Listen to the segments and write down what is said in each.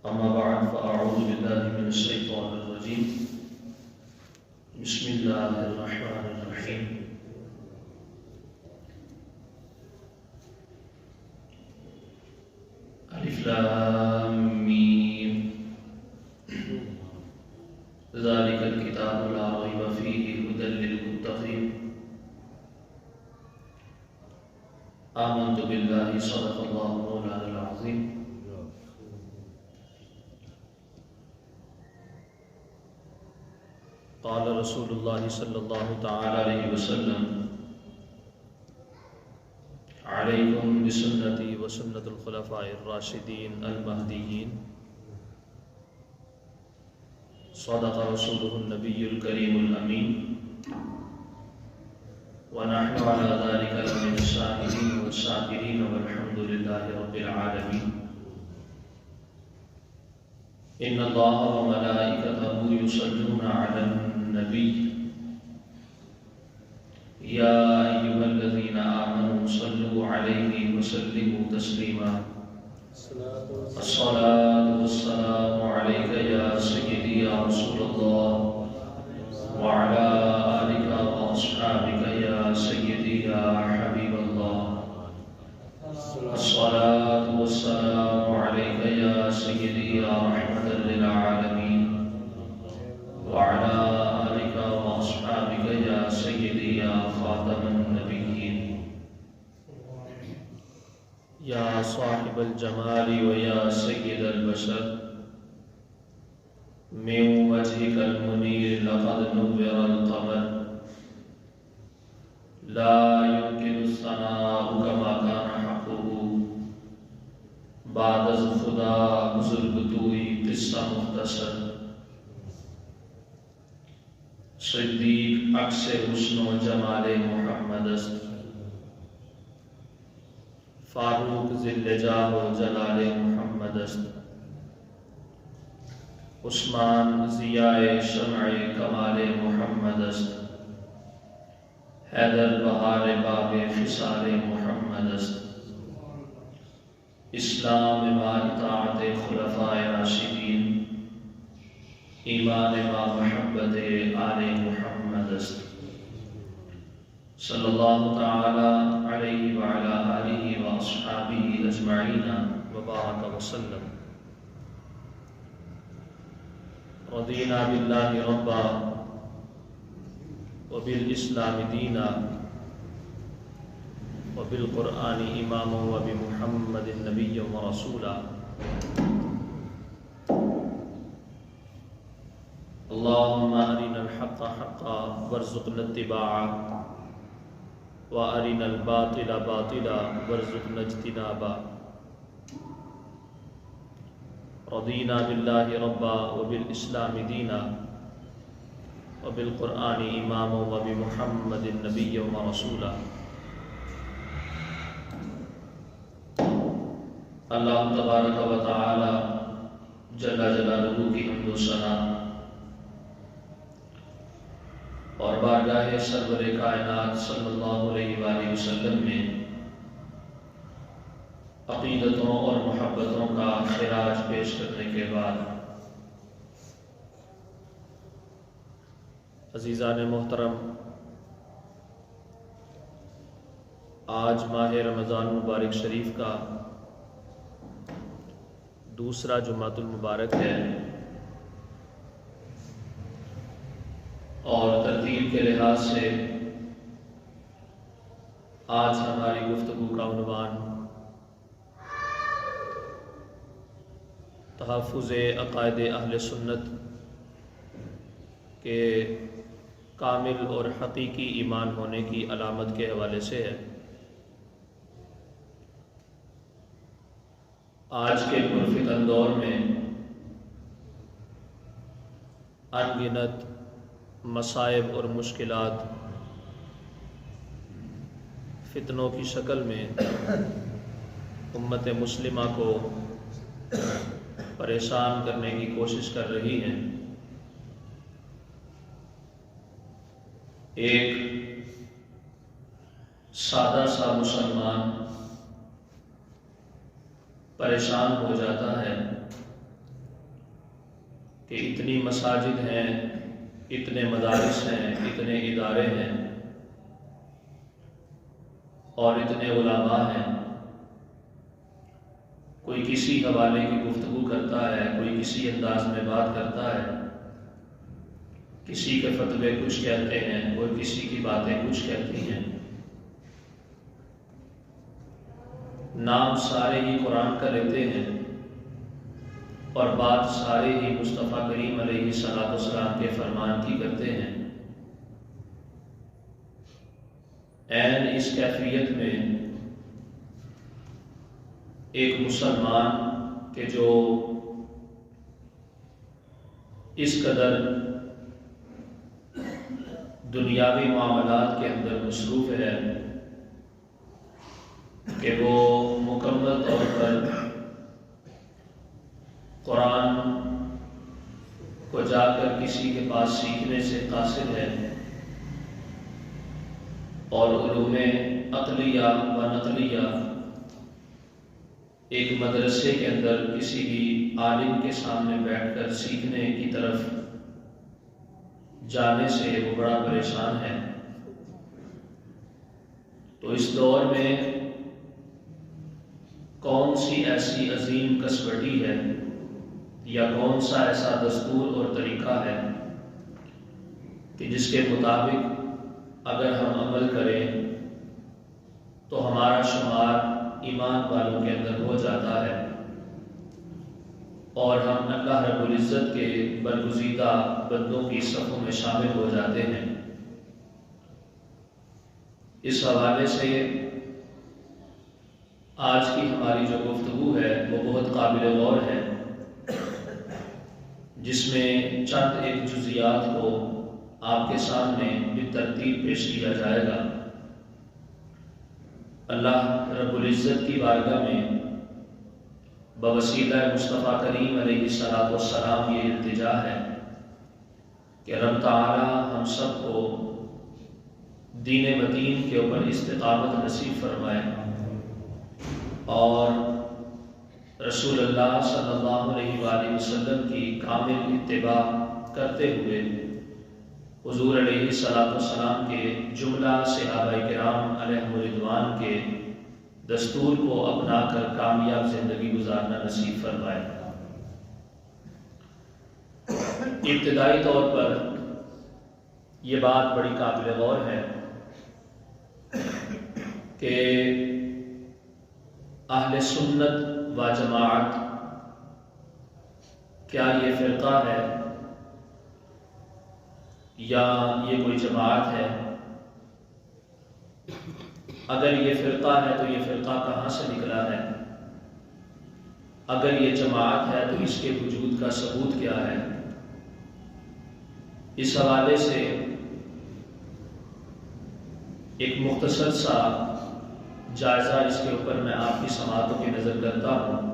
أما بعد فأعوذ بالله من الشيطان الرجيم بسم الله الرحمن الرحيم ألف لام ميم ذلك الكتاب لا ريب فيه هدى للمتقين آمنت بالله صدق الله مولانا العظيم قال رسول الله صلى الله تعالى عليه وسلم عليكم بسنتي وسنة الخلفاء الراشدين المهديين صدق رسوله النبي الكريم الأمين ونحن على ذلك لمن الشاهدين والشاكرين والحمد لله رب العالمين إن الله وملائكته يصلون على النبي يا أيها الذين آمنوا صلوا عليه وسلموا تسليما الصلاة والسلام عليك يا سيدي يا رسول الله وعلى آلك وأصحابك يا سيدي يا حبيب الله الصلاة والسلام عليك يا سيدي يا رحمة للعالمين وعلى آلك وأصحابك يا سيدي يا خاتم النبيين يا صاحب الجمال ويا سيد البشر من وجهك المنير لقد نور القمر لا يمكن الثناء كما كان حقه بعد خدا بزرگ توئی قصہ مختصر صدیق عکس حسن و جمال محمد است فاروق ذل جاہ و جلال محمد است عثمان ضیاء شمع کمال محمد است حیدر بہار باب فصال محمد است اسلام ما اطاعت خلفاء راشدین ایمان ما محبت آل محمد است صلی اللہ تعالی علیہ وعلا آلہ واصحابہ اجمعین وبارک وسلم رضینا باللہ ربا وبالاسلام دینا وبالقرآن اماما وبمحمد نبی ورسولا اللهم أرنا الحق حقا وارزقنا اتباعه وأرنا الباطل باطلا وارزقنا اجتنابه رضينا بالله ربا وبالإسلام دينا وبالقرآن إماما وبمحمد نبيا ورسولا اللہ تبارک و تعالی جل جلالہ کی حمد و ثنا اور بارگاہ سرور کائنات صلی اللہ علیہ وآلہ وسلم میں عقیدتوں اور محبتوں کا خراج پیش کرنے کے بعد عزیزان محترم، آج ماہ رمضان المبارک شریف کا دوسرا جمعۃ المبارک ہے اور ترتیب کے لحاظ سے آج ہماری گفتگو کا عنوان تحفظ عقائد اہل سنت کے کامل اور حقیقی ایمان ہونے کی علامت کے حوالے سے ہے۔ آج کے پرفتن دور میں ان گنت مصائب اور مشکلات فتنوں کی شکل میں امت مسلمہ کو پریشان کرنے کی کوشش کر رہی ہیں۔ ایک سادہ سا مسلمان پریشان ہو جاتا ہے کہ اتنی مساجد ہیں، اتنے مدارس ہیں، اتنے ادارے ہیں اور اتنے علماء ہیں، کوئی کسی حوالے کی گفتگو کرتا ہے، کوئی کسی انداز میں بات کرتا ہے، کسی کے فتوے کچھ کہتے ہیں، کوئی کسی کی باتیں کچھ کہتی ہیں، نام سارے ہی قرآن کا لیتے ہیں اور بات سارے ہی مصطفیٰ کریم علیہ الصلوۃ والسلام کے فرمان کی کرتے ہیں۔ عین اس کیفیت میں ایک مسلمان کہ جو اس قدر دنیاوی معاملات کے اندر مصروف ہے کہ وہ مکمل طور پر قرآن کو جا کر کسی کے پاس سیکھنے سے قاصر ہے اور علوم عقلیہ و نقلیہ ایک مدرسے کے اندر کسی بھی عالم کے سامنے بیٹھ کر سیکھنے کی طرف جانے سے وہ بڑا پریشان ہے۔ تو اس دور میں کون سی ایسی عظیم کسوٹی ہے یا کون سا ایسا دستور اور طریقہ ہے کہ جس کے مطابق اگر ہم عمل کریں تو ہمارا شمار ایمان والوں کے اندر ہو جاتا ہے اور ہم اللہ رب العزت کے برگزیدہ بندوں کی صفوں میں شامل ہو جاتے ہیں۔ اس حوالے سے آج کی ہماری جو گفتگو ہے وہ بہت قابل غور ہے، جس میں چند ایک جزیات کو آپ کے سامنے بالترتیب پیش کیا جائے گا۔ اللہ رب العزت کی بارگاہ میں بوسیلہ مصطفیٰ کریم علیہ الصلوۃ والسلام یہ التجا ہے کہ رب تعالی ہم سب کو دین متین کے اوپر استقامت نصیب فرمائے اور رسول اللہ صلی اللہ علیہ وآلہ وسلم کی کامل اتباع کرتے ہوئے حضور علیہ الصلوۃ والسلام کے جملہ صحابہ کرام علیہم رضوان کے دستور کو اپنا کر کامیاب زندگی گزارنا نصیب فرمائے۔ ابتدائی طور پر یہ بات بڑی قابل غور ہے کہ اہل سنت و جماعت کیا یہ فرقہ ہے یا یہ کوئی جماعت ہے؟ اگر یہ فرقہ ہے تو یہ فرقہ کہاں سے نکلا ہے؟ اگر یہ جماعت ہے تو اس کے وجود کا ثبوت کیا ہے؟ اس حوالے سے ایک مختصر سا جائزہ اس کے اوپر میں آپ کی سماعتوں کی نظر کرتا ہوں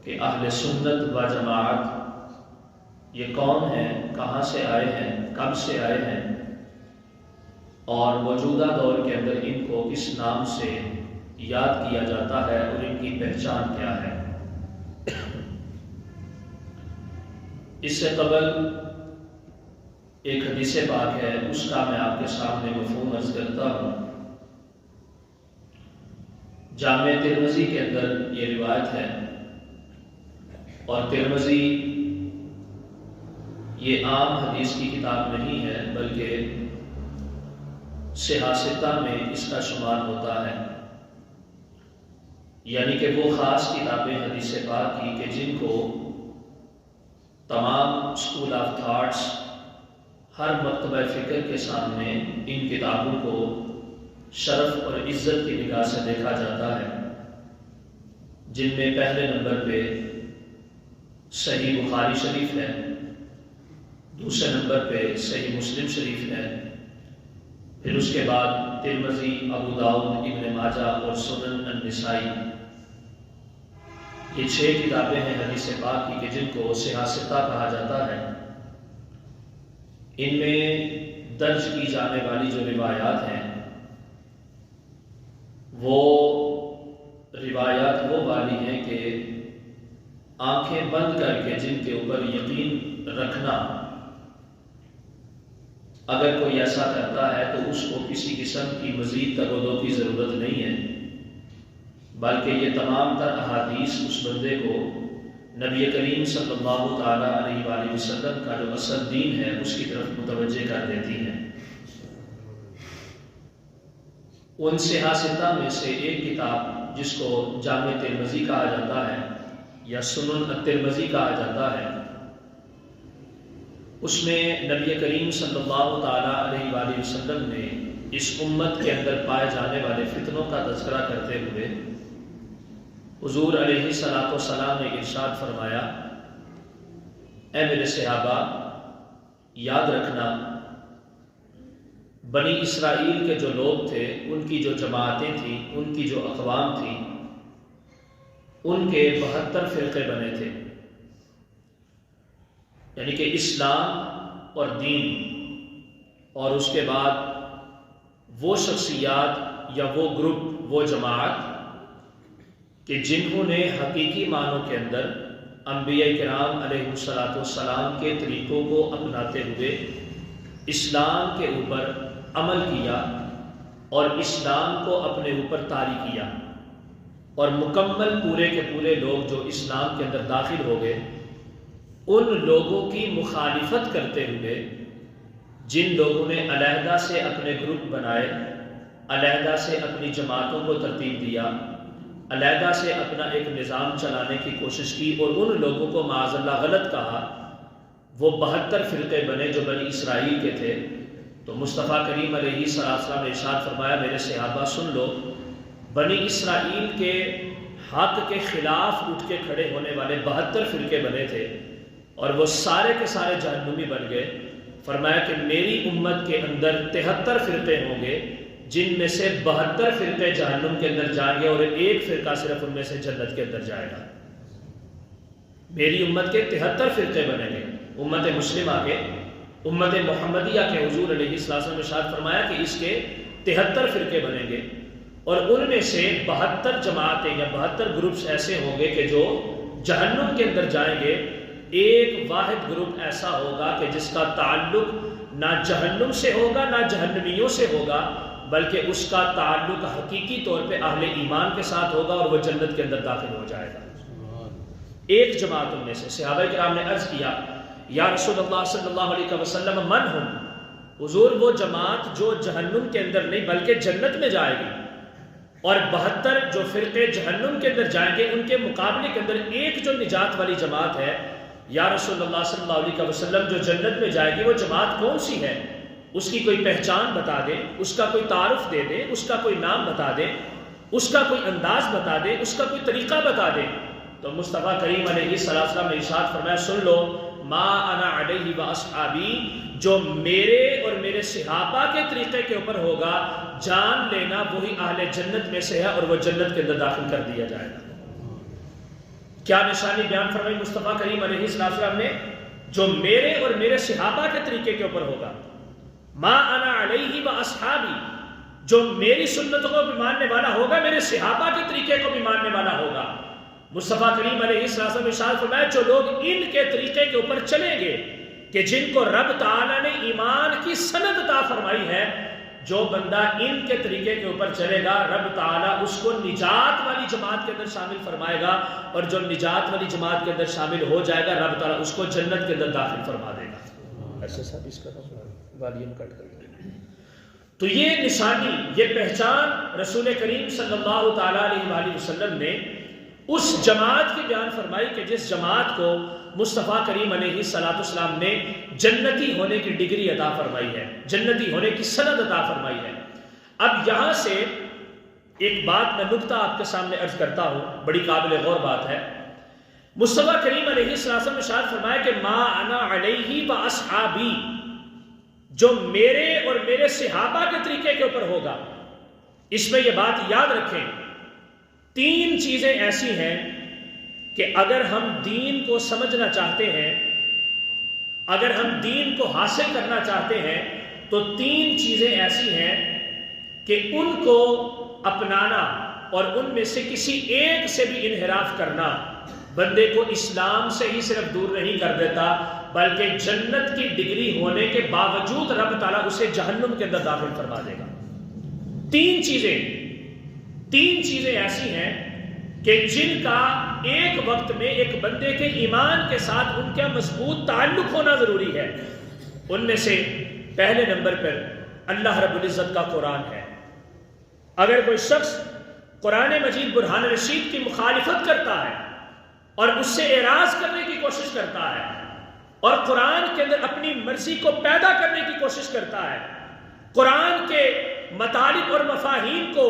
کہ اہل سنت و جماعت یہ کون ہیں، کہاں سے آئے ہیں، کب سے آئے ہیں اور موجودہ دور کے اندر ان کو کس نام سے یاد کیا جاتا ہے اور ان کی پہچان کیا ہے۔ اس سے قبل ایک حدیث پاک ہے، اس کا میں آپ کے سامنے مفہوم عرض کرتا ہوں۔ جامع ترمذی کے اندر یہ روایت ہے اور ترمذی یہ عام حدیث کی کتاب نہیں ہے بلکہ صحاح ستہ میں اس کا شمار ہوتا ہے، یعنی کہ وہ خاص کتابیں حدیث پاک کی کہ جن کو تمام اسکول آف تھاٹس ہر مکتبہ فکر کے سامنے ان کتابوں کو شرف اور عزت کی نگاہ سے دیکھا جاتا ہے، جن میں پہلے نمبر پہ صحیح بخاری شریف ہے، دوسرے نمبر پہ صحیح مسلم شریف ہے، پھر اس کے بعد ترمذی، ابو داؤد، ابن ماجہ اور سنن النسائی۔ یہ 6 کتابیں ہیں حدیث پاک کی کہ جن کو صحاح ستہ کہا جاتا ہے۔ ان میں درج کی جانے والی جو روایات ہیں وہ روایات وہ والی ہیں کہ آنکھیں بند کر کے جن کے اوپر یقین رکھنا، اگر کوئی ایسا کرتا ہے تو اس کو کسی قسم کی مزید تگودو کی ضرورت نہیں ہے، بلکہ یہ تمام تر احادیث اس بندے کو نبی کریم صلی اللہ تعالیٰ علیہ وآلہ وسلم کا جو اصل دین ہے اس کی طرف متوجہ کر دیتی ہیں۔ ان سیاستہ میں سے ایک کتاب جس کو جامع ترمذی کہا جاتا ہے یا سنن الترمذی کہا جاتا ہے، اس میں نبی کریم صلی اللہ تعالیٰ علیہ وآلہ وسلم نے اس امت کے اندر پائے جانے والے فتنوں کا تذکرہ کرتے ہوئے حضور علیہ الصلوۃ والسلام نے ارشاد فرمایا، اے میرے صحابہ، یاد رکھنا بنی اسرائیل کے جو لوگ تھے، ان کی جو جماعتیں تھیں، ان کی جو اقوام تھیں، ان کے 72 فرقے بنے تھے، یعنی کہ اسلام اور دین، اور اس کے بعد وہ شخصیات یا وہ گروپ، وہ جماعت کہ جنہوں نے حقیقی معنوں کے اندر انبیاء کرام علیہ الصلوۃ والسلام کے طریقوں کو اپناتے ہوئے اسلام کے اوپر عمل کیا اور اسلام کو اپنے اوپر طاری کیا، اور مکمل پورے کے پورے لوگ جو اسلام کے اندر داخل ہو گئے، ان لوگوں کی مخالفت کرتے ہوئے جن لوگوں نے علیحدہ سے اپنے گروپ بنائے، علیحدہ سے اپنی جماعتوں کو ترتیب دیا، علیحدہ سے اپنا ایک نظام چلانے کی کوشش کی اور ان لوگوں کو معاذ اللہ غلط کہا، وہ 72 فرقے بنے جو بنی اسرائیل کے تھے۔ تو مصطفیٰ کریم علیہ السلام نے ارشاد فرمایا، میرے صحابہ سن لو، بنی اسرائیل کے حق کے خلاف اٹھ کے کھڑے ہونے والے 72 فرقے بنے تھے اور وہ سارے کے سارے جہنمی بن گئے۔ فرمایا کہ میری امت کے اندر 73 فرقے ہوں گے، جن میں سے 72 فرقے جہنم کے اندر جائیں گے اور ایک فرقہ صرف ان میں سے جنت کے اندر جائے گا۔ میری امت کے 73 فرقے بنیں گے، امت مسلمہ کے، امت محمدیہ کے۔ حضور علیہ السلام نے ارشاد فرمایا کہ اس کے 73 فرقے بنیں گے اور ان میں سے 72 جماعتیں یا 72 گروپس ایسے ہوں گے کہ جو جہنم کے اندر جائیں گے۔ ایک واحد گروپ ایسا ہوگا کہ جس کا تعلق نہ جہنم سے ہوگا نہ جہنمیوں سے ہوگا، بلکہ اس کا تعلق حقیقی طور پہ اہل ایمان کے ساتھ ہوگا اور وہ جنت کے اندر داخل ہو جائے گا۔ ایک جماعت ان میں سے۔ صحابہ کرام نے عرض کیا، یا رسول اللہ صلی اللہ علیہ وسلم من ہم؟ حضور وہ جماعت جو جہنم کے اندر نہیں بلکہ جنت میں جائے گی، اور 72 جو فرقے جہنم کے اندر جائیں گے ان کے مقابلے کے اندر ایک جو نجات والی جماعت ہے، یا رسول اللہ صلی اللہ علیہ وسلم جو جنت میں جائے گی وہ جماعت کون سی ہے؟ اس کی کوئی پہچان بتا دیں، اس کا کوئی تعارف دے دیں، اس کا کوئی نام بتا دیں، اس کا کوئی انداز بتا دیں، اس کا کوئی طریقہ بتا دیں۔ تو مصطفیٰ کریم علیہ السلام نے ارشاد فرمایا، سن لو، ما انا علیہ واصحابی، جو میرے اور میرے صحابہ کے طریقے کے اوپر ہوگا، جان لینا وہی اہل جنت میں سے ہے اور وہ جنت کے اندر داخل کر دیا جائے گا۔ کیا نشانی بیان فرمائی مصطفیٰ کریم علیہ السلام نے؟ جو میرے اور میرے صحابہ کے طریقے کے اوپر ہوگا، ما انا علیہ واصحابی، جو میری سنتوں کو بھی ماننے والا ہوگا، میرے صحابہ کے طریقے کو بھی ماننے والا ہوگا۔ مصطفیٰ کریم علیہ السلام نے ارشاد فرمایا، جو لوگ ان کے طریقے کے اوپر چلیں گے کہ جن کو رب تعالیٰ نے ایمان کی سند عطا فرمائی ہے، جو بندہ ان کے طریقے کے اوپر چلے گا، رب تعالیٰ اس کو نجات والی جماعت کے اندر شامل فرمائے گا، اور جو نجات والی جماعت کے اندر شامل ہو جائے گا، رب تعالیٰ اس کو جنت کے اندر داخل فرما دے گا۔ ایسے صاحب اس کا والیوم کٹ کر دیں۔ تو یہ نشانی، یہ پہچان رسول کریم صلی اللہ تعالیٰ علیہ وآلہ وسلم نے اس جماعت کی بیان فرمائی کہ جس جماعت کو مصطفیٰ کریم علیہ السلام نے جنتی ہونے کی ڈگری عطا فرمائی ہے، جنتی ہونے کی سند عطا فرمائی ہے۔ اب یہاں سے ایک بات، میں نکتہ آپ کے سامنے عرض کرتا ہوں، بڑی قابل غور بات ہے۔ مصطفیٰ کریم علیہ السلام نے ارشاد فرمایا کہ ما انا علیہ واصحابی، جو میرے اور میرے صحابہ کے طریقے کے اوپر ہوگا۔ اس میں یہ بات یاد رکھیں، 3 چیزیں ایسی ہیں کہ اگر ہم دین کو سمجھنا چاہتے ہیں، اگر ہم دین کو حاصل کرنا چاہتے ہیں، تو 3 چیزیں ایسی ہیں کہ ان کو اپنانا اور ان میں سے کسی ایک سے بھی انحراف کرنا بندے کو اسلام سے ہی صرف دور نہیں کر دیتا بلکہ جنت کی ڈگری ہونے کے باوجود رب تعالیٰ اسے جہنم کے اندر داخل فرما دے گا۔ تین چیزیں ایسی ہیں کہ جن کا ایک وقت میں ایک بندے کے ایمان کے ساتھ ان کا مضبوط تعلق ہونا ضروری ہے۔ ان میں سے پہلے نمبر پر اللہ رب العزت کا قرآن ہے۔ اگر کوئی شخص قرآن مجید برہان رشید کی مخالفت کرتا ہے اور اس سے اعراض کرنے کی کوشش کرتا ہے اور قرآن کے اندر اپنی مرضی کو پیدا کرنے کی کوشش کرتا ہے، قرآن کے مطالب اور مفاہیم کو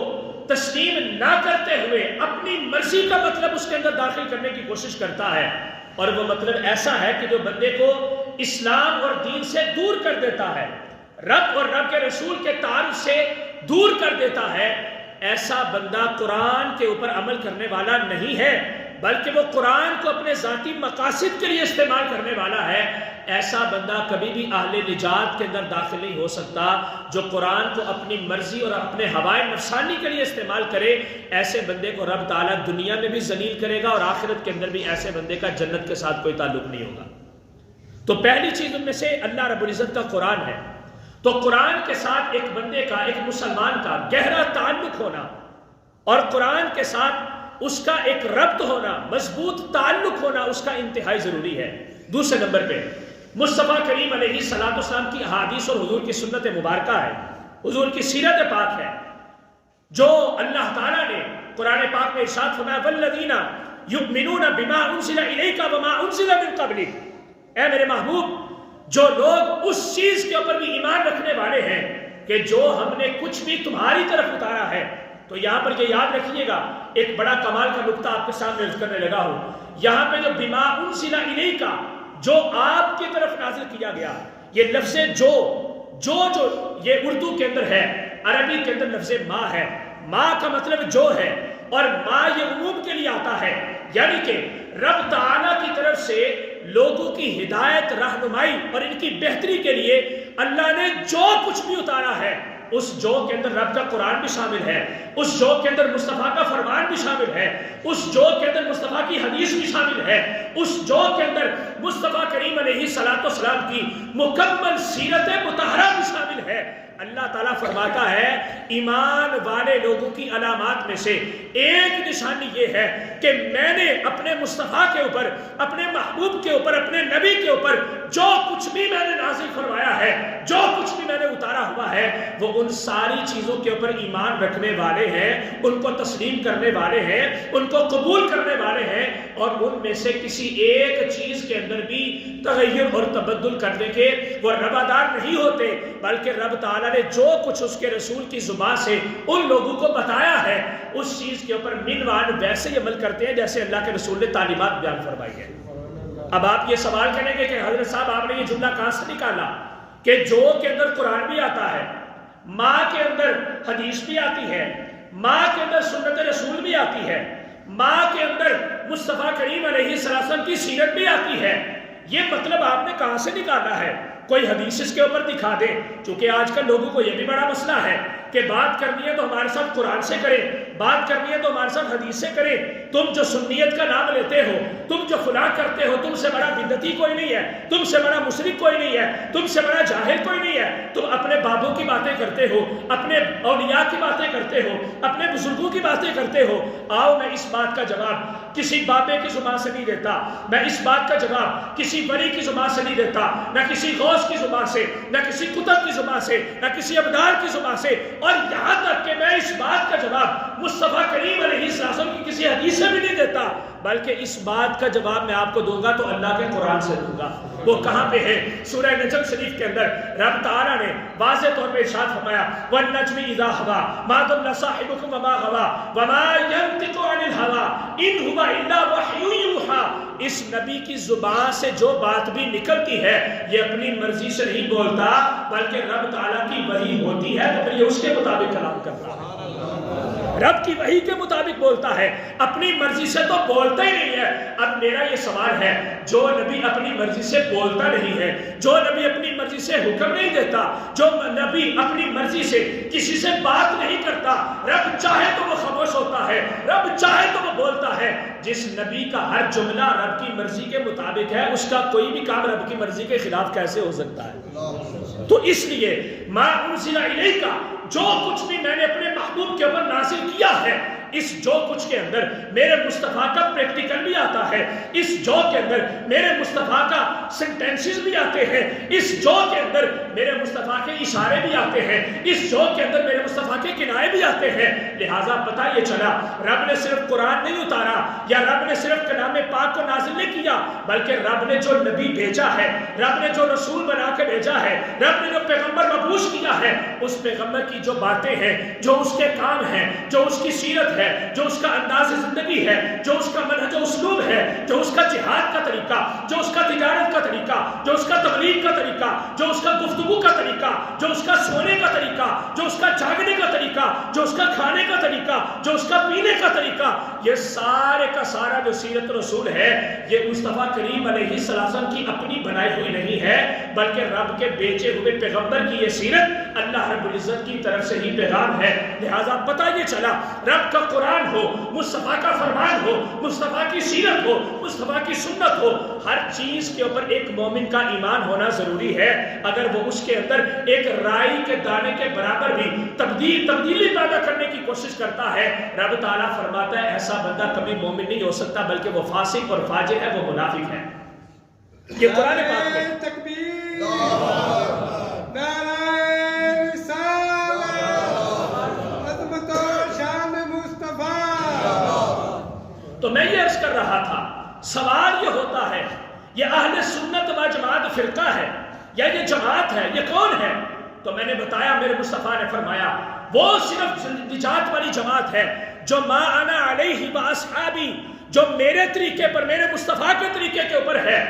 تسلیم نہ کرتے ہوئے اپنی مرضی کا مطلب اس کے اندر داخل کرنے کی کوشش کرتا ہے، اور وہ مطلب ایسا ہے کہ جو بندے کو اسلام اور دین سے دور کر دیتا ہے، رب اور رب کے رسول کے تعارف سے دور کر دیتا ہے، ایسا بندہ قرآن کے اوپر عمل کرنے والا نہیں ہے بلکہ وہ قرآن کو اپنے ذاتی مقاصد کے لیے استعمال کرنے والا ہے۔ ایسا بندہ کبھی بھی اہل نجات کے اندر داخل نہیں ہو سکتا۔ جو قرآن کو اپنی مرضی اور اپنے ہوائے نفسانی کے لیے استعمال کرے، ایسے بندے کو رب تعالیٰ دنیا میں بھی ذلیل کرے گا اور آخرت کے اندر بھی ایسے بندے کا جنت کے ساتھ کوئی تعلق نہیں ہوگا۔ تو پہلی چیز ان میں سے اللہ رب العزت کا قرآن ہے۔ تو قرآن کے ساتھ ایک بندے کا، ایک مسلمان کا گہرا تعلق ہونا اور قرآن کے ساتھ اس کا ایک ربط ہونا، مضبوط تعلق ہونا اس کا انتہائی ضروری ہے۔ دوسرے نمبر پہ مصطفیٰ کریم علیہ الصلوۃ والسلام کی احادیث اور حضور کی سنت مبارکہ ہے، حضور کی سیرت پاک ہے، جو اللہ تعالیٰ نے قرآن پاک میں ارشاد فرمایا والذین یؤمنون بما انزل الیک وما انزل من قبلک، اے میرے محبوب جو لوگ اس چیز کے اوپر بھی ایمان رکھنے والے ہیں کہ جو ہم نے کچھ بھی تمہاری طرف اتارا ہے۔ تو یہاں پر یہ یاد رکھیے گا، ایک بڑا کمال کا نقطہ آپ کے سامنے عرض کرنے لگا ہوں۔ یہاں پہ جو بما انزل الیک، جو آپ کی طرف نازل کیا گیا، یہ لفظ جو یہ اردو کے اندر ہے، عربی کے اندر لفظ ما ہے۔ ما کا مطلب جو ہے، اور ما یہ عموم کے لیے آتا ہے، یعنی کہ رب تعالیٰ کی طرف سے لوگوں کی ہدایت، رہنمائی اور ان کی بہتری کے لیے اللہ نے جو کچھ بھی اتارا ہے، اس جو کے اندر رب کا قرآن بھی شامل ہے، اس جو کے اندر مصطفیٰ کا فرمان بھی شامل ہے، اس جو کے اندر مصطفیٰ کی حدیث بھی شامل ہے، اس جو کے اندر مصطفیٰ کریم علیہ الصلوۃ والسلام کی مکمل سیرت مطہرہ بھی شامل ہے۔ اللہ تعالیٰ فرماتا ہے ایمان والے لوگوں کی علامات میں سے ایک نشانی یہ ہے کہ میں نے اپنے مصطفیٰ کے اوپر، اپنے محبوب کے اوپر، اپنے نبی کے اوپر جو کچھ بھی میں نے نازل فرمایا ہے، جو کچھ بھی میں نے اتارا ہوا ہے، وہ ان ساری چیزوں کے اوپر ایمان رکھنے والے ہیں، ان کو تسلیم کرنے والے ہیں، ان کو قبول کرنے والے ہیں، اور ان میں سے کسی ایک چیز کے اندر بھی تغیر اور تبدل کرنے کے وہ روادار نہیں ہوتے، بلکہ رب تعالیٰ نے جو کچھ اس کے رسول کی زبان سے ان لوگوں کو بتایا ہے، اس چیز کے اوپر منوان ویسے ہی عمل کرتے ہیں جیسے اللہ کے رسول نے تعلیمات بیان فرمائی ہے۔ اب آپ یہ سوال کریں گے کہ حضرت صاحب آپ نے یہ جملہ کہاں سے نکالا کہ جو کے اندر قرآن بھی آتا ہے، ماں کے اندر حدیث بھی آتی ہے، ماں کے اندر سنت رسول بھی آتی ہے، ماں کے اندر مصطفیٰ کریم علیہ السلام کی سیرت بھی آتی ہے، یہ مطلب آپ نے کہاں سے نکالا ہے؟ کوئی حدیث اس کے اوپر دکھا دے، چونکہ آج کل لوگوں کو یہ بھی بڑا مسئلہ ہے کہ بات کرنی ہے تو ہمارے ساتھ قرآن سے کریں، بات کرنی ہے تو ہمارے ساتھ حدیث سے کریں، تم جو سنیت کا نام لیتے ہو، تم جو فلاں کرتے ہو، تم سے بڑا بدعتی کوئی نہیں ہے، تم سے بڑا مشرک کوئی نہیں ہے، تم سے بڑا جاہل کوئی نہیں ہے، تم اپنے بابوں کی باتیں کرتے ہو، اپنے اولیاء کی باتیں کرتے ہو، اپنے بزرگوں کی باتیں کرتے ہو۔ آؤ میں اس بات کا جواب کسی بابے کی زبان سے نہیں دیتا، میں اس بات کا جواب کسی ولی کی زبان سے نہیں دیتا، نہ کسی غوث کی زبان سے، نہ کسی کتب کی زبان سے، نہ کسی ابدال کی زبان سے، اور یہاں تک کہ میں اس بات کا جواب مصطفیٰ کریم علیہ السلام کی کسی حدیث سے بھی نہیں دیتا، بلکہ اس بات کا جواب میں آپ کو دوں گا تو اللہ کے قرآن سے دوں گا۔ وہ کہاں پہ ہے؟ سورہ نجم شریف کے اندر رب تعالیٰ نے واضح طور پہ ارشاد فرمایا وَالنَّجْمِ إِذَا هَوَىٰ مَا ضَلَّ صَاحِبُكُمْ وَمَا غَوَىٰ وَمَا يَنطِقُ عَنِ الْهَوَىٰ إِنْ هُوَ إِلَّا وَحْيٌ يُوحَىٰ۔ اس نبی کی زبان سے جو بات بھی نکلتی ہے یہ اپنی مرضی سے نہیں بولتا، بلکہ رب تعالیٰ کی وحی ہوتی ہے، تو پھر یہ اس کے مطابق کلام کرتا ہے۔ رب کی وحی کے مطابق بولتا ہے، اپنی مرضی سے تو بولتا ہی نہیں ہے۔ اب میرا یہ سوال ہے، جو نبی اپنی مرضی سے بولتا نہیں ہے، جو نبی اپنی مرضی سے حکم نہیں دیتا، جو نبی اپنی مرضی سے کسی سے بات نہیں کرتا، رب چاہے تو وہ خاموش ہوتا ہے، رب چاہے تو وہ بولتا ہے، جس نبی کا ہر جملہ رب کی مرضی کے مطابق ہے، اس کا کوئی بھی کام رب کی مرضی کے خلاف کیسے ہو سکتا ہے؟ تو اس لیے ما انزل الیک، جو کچھ بھی میں نے اپنے محبوب کے اوپر نازل کیا ہے، اس جو کچھ کے اندر میرے مصطفیٰ کا پریکٹیکل بھی آتا ہے، اس جو کے اندر میرے مصطفیٰ کا سینٹینسز بھی آتے ہیں، اس جو کے اندر میرے مصطفیٰ کے اشارے بھی آتے ہیں، اس جو کے اندر میرے مصطفیٰ کے کنائے بھی آتے ہیں۔ لہٰذا پتہ یہ چلا، رب نے صرف قرآن نہیں اتارا یا رب نے صرف کلام پاک کو نازل نہیں کیا، بلکہ رب نے جو نبی بھیجا ہے، رب نے جو رسول بنا کے بھیجا ہے، رب نے جو پیغمبر مبعوث کیا ہے، اس پیغمبر کی جو باتیں ہیں، جو اس کے کام ہیں، جو اس کی سیرت ہے، جو اس کا انداز زندگی ہے، جو اس کا منہج و اسلوب ہے، جو اس کا جہاد کا طریقہ، جو اس کا تجارت کا طریقہ، جو اس کا تبلیغ کا طریقہ، جو اس کا گفتگو کا طریقہ، جو اس کا سونے کا طریقہ، جو اس کا جاگنے کا طریقہ، جو اس کا کھانے کا طریقہ، جو اس کا پینے کا طریقہ، یہ سارے کا سارا جو سیرت رسول ہے، یہ مصطفیٰ کریم علیہ السلام کی اپنی بنائی ہوئی نہیں ہے، بلکہ رب کے بھیجے ہوئے پیغمبر کی یہ سیرت اللہ رب العزت کی طرف سے ہی پیغام ہے۔ لہٰذا پتہ یہ چلا، رب کا قرآن ہو، مصطفیٰ کا فرمان ہو، مصطفیٰ کی سیرت ہو، مصطفیٰ کی سنت ہو، ہر چیز کے اوپر ایک مومن کا ایمان ہونا ضروری ہے۔ اگر وہ اس کے اندر ایک رائی کے دانے کے برابر بھی تبدیلی پیدا کرنے کی کوشش کرتا ہے، رب تعالیٰ فرماتا ہے ایسا بندہ کبھی مومن نہیں ہو سکتا، بلکہ وہ فاسق اور فاجر ہے، وہ منافق ہے۔ یہ قرآن پاک ہے۔ تکبیر، نعرہ رسالت، عظمت و شان مصطفیٰ۔ تو میں یہ عرض کر رہا تھا، سوال یہ ہوتا ہے، یہ اہل سنت و جماعت فرقہ ہے یا یہ جماعت ہے، یہ کون ہے؟ تو میں نے بتایا، میرے مصطفیٰ نے فرمایا وہ صرف نجات والی جماعت ہے جو ما انا علیہ و اصحابی، جو میرے طریقے پر، میرے مصطفیٰ کے طریقے کے اوپر ہے۔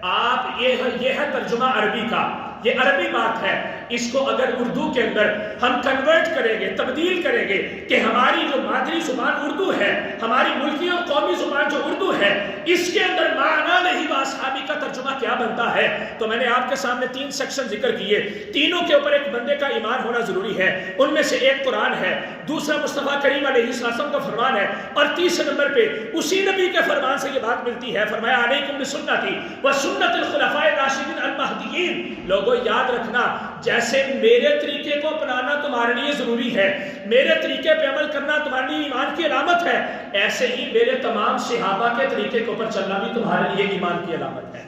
آپ یہ ہے ترجمہ عربی کا، یہ عربی بات ہے، اس کو اگر اردو کے اندر ہم کنورٹ کریں گے، تبدیل کریں گے کہ ہماری جو مادری زبان اردو ہے، ہماری ملکی اور قومی زبان جو اردو ہے، اس کے اندر معنی نہیں و اصحابی کا ترجمہ کیا بنتا ہے؟ تو میں نے آپ کے سامنے 3 سیکشن ذکر کیے، تینوں کے اوپر ایک بندے کا ایمان ہونا ضروری ہے۔ ان میں سے ایک قرآن ہے، دوسرا مصطفیٰ کریم علیہ السلام کا فرمان ہے، اور تیسرے نمبر پہ اسی نبی کے فرمان سے یہ بات ملتی ہے، فرمایا علیکم بسنتی و سنت الخلفاء الراشدین المہدیین۔ لوگوں یاد رکھنا، جیسے میرے طریقے کو اپنانا تمہارے لیے ضروری ہے، میرے طریقے پہ عمل کرنا تمہارے لیے ایمان کی علامت ہے، ایسے ہی میرے تمام صحابہ کے طریقے کے اوپر چلنا بھی تمہارے لیے ایمان کی علامت ہے۔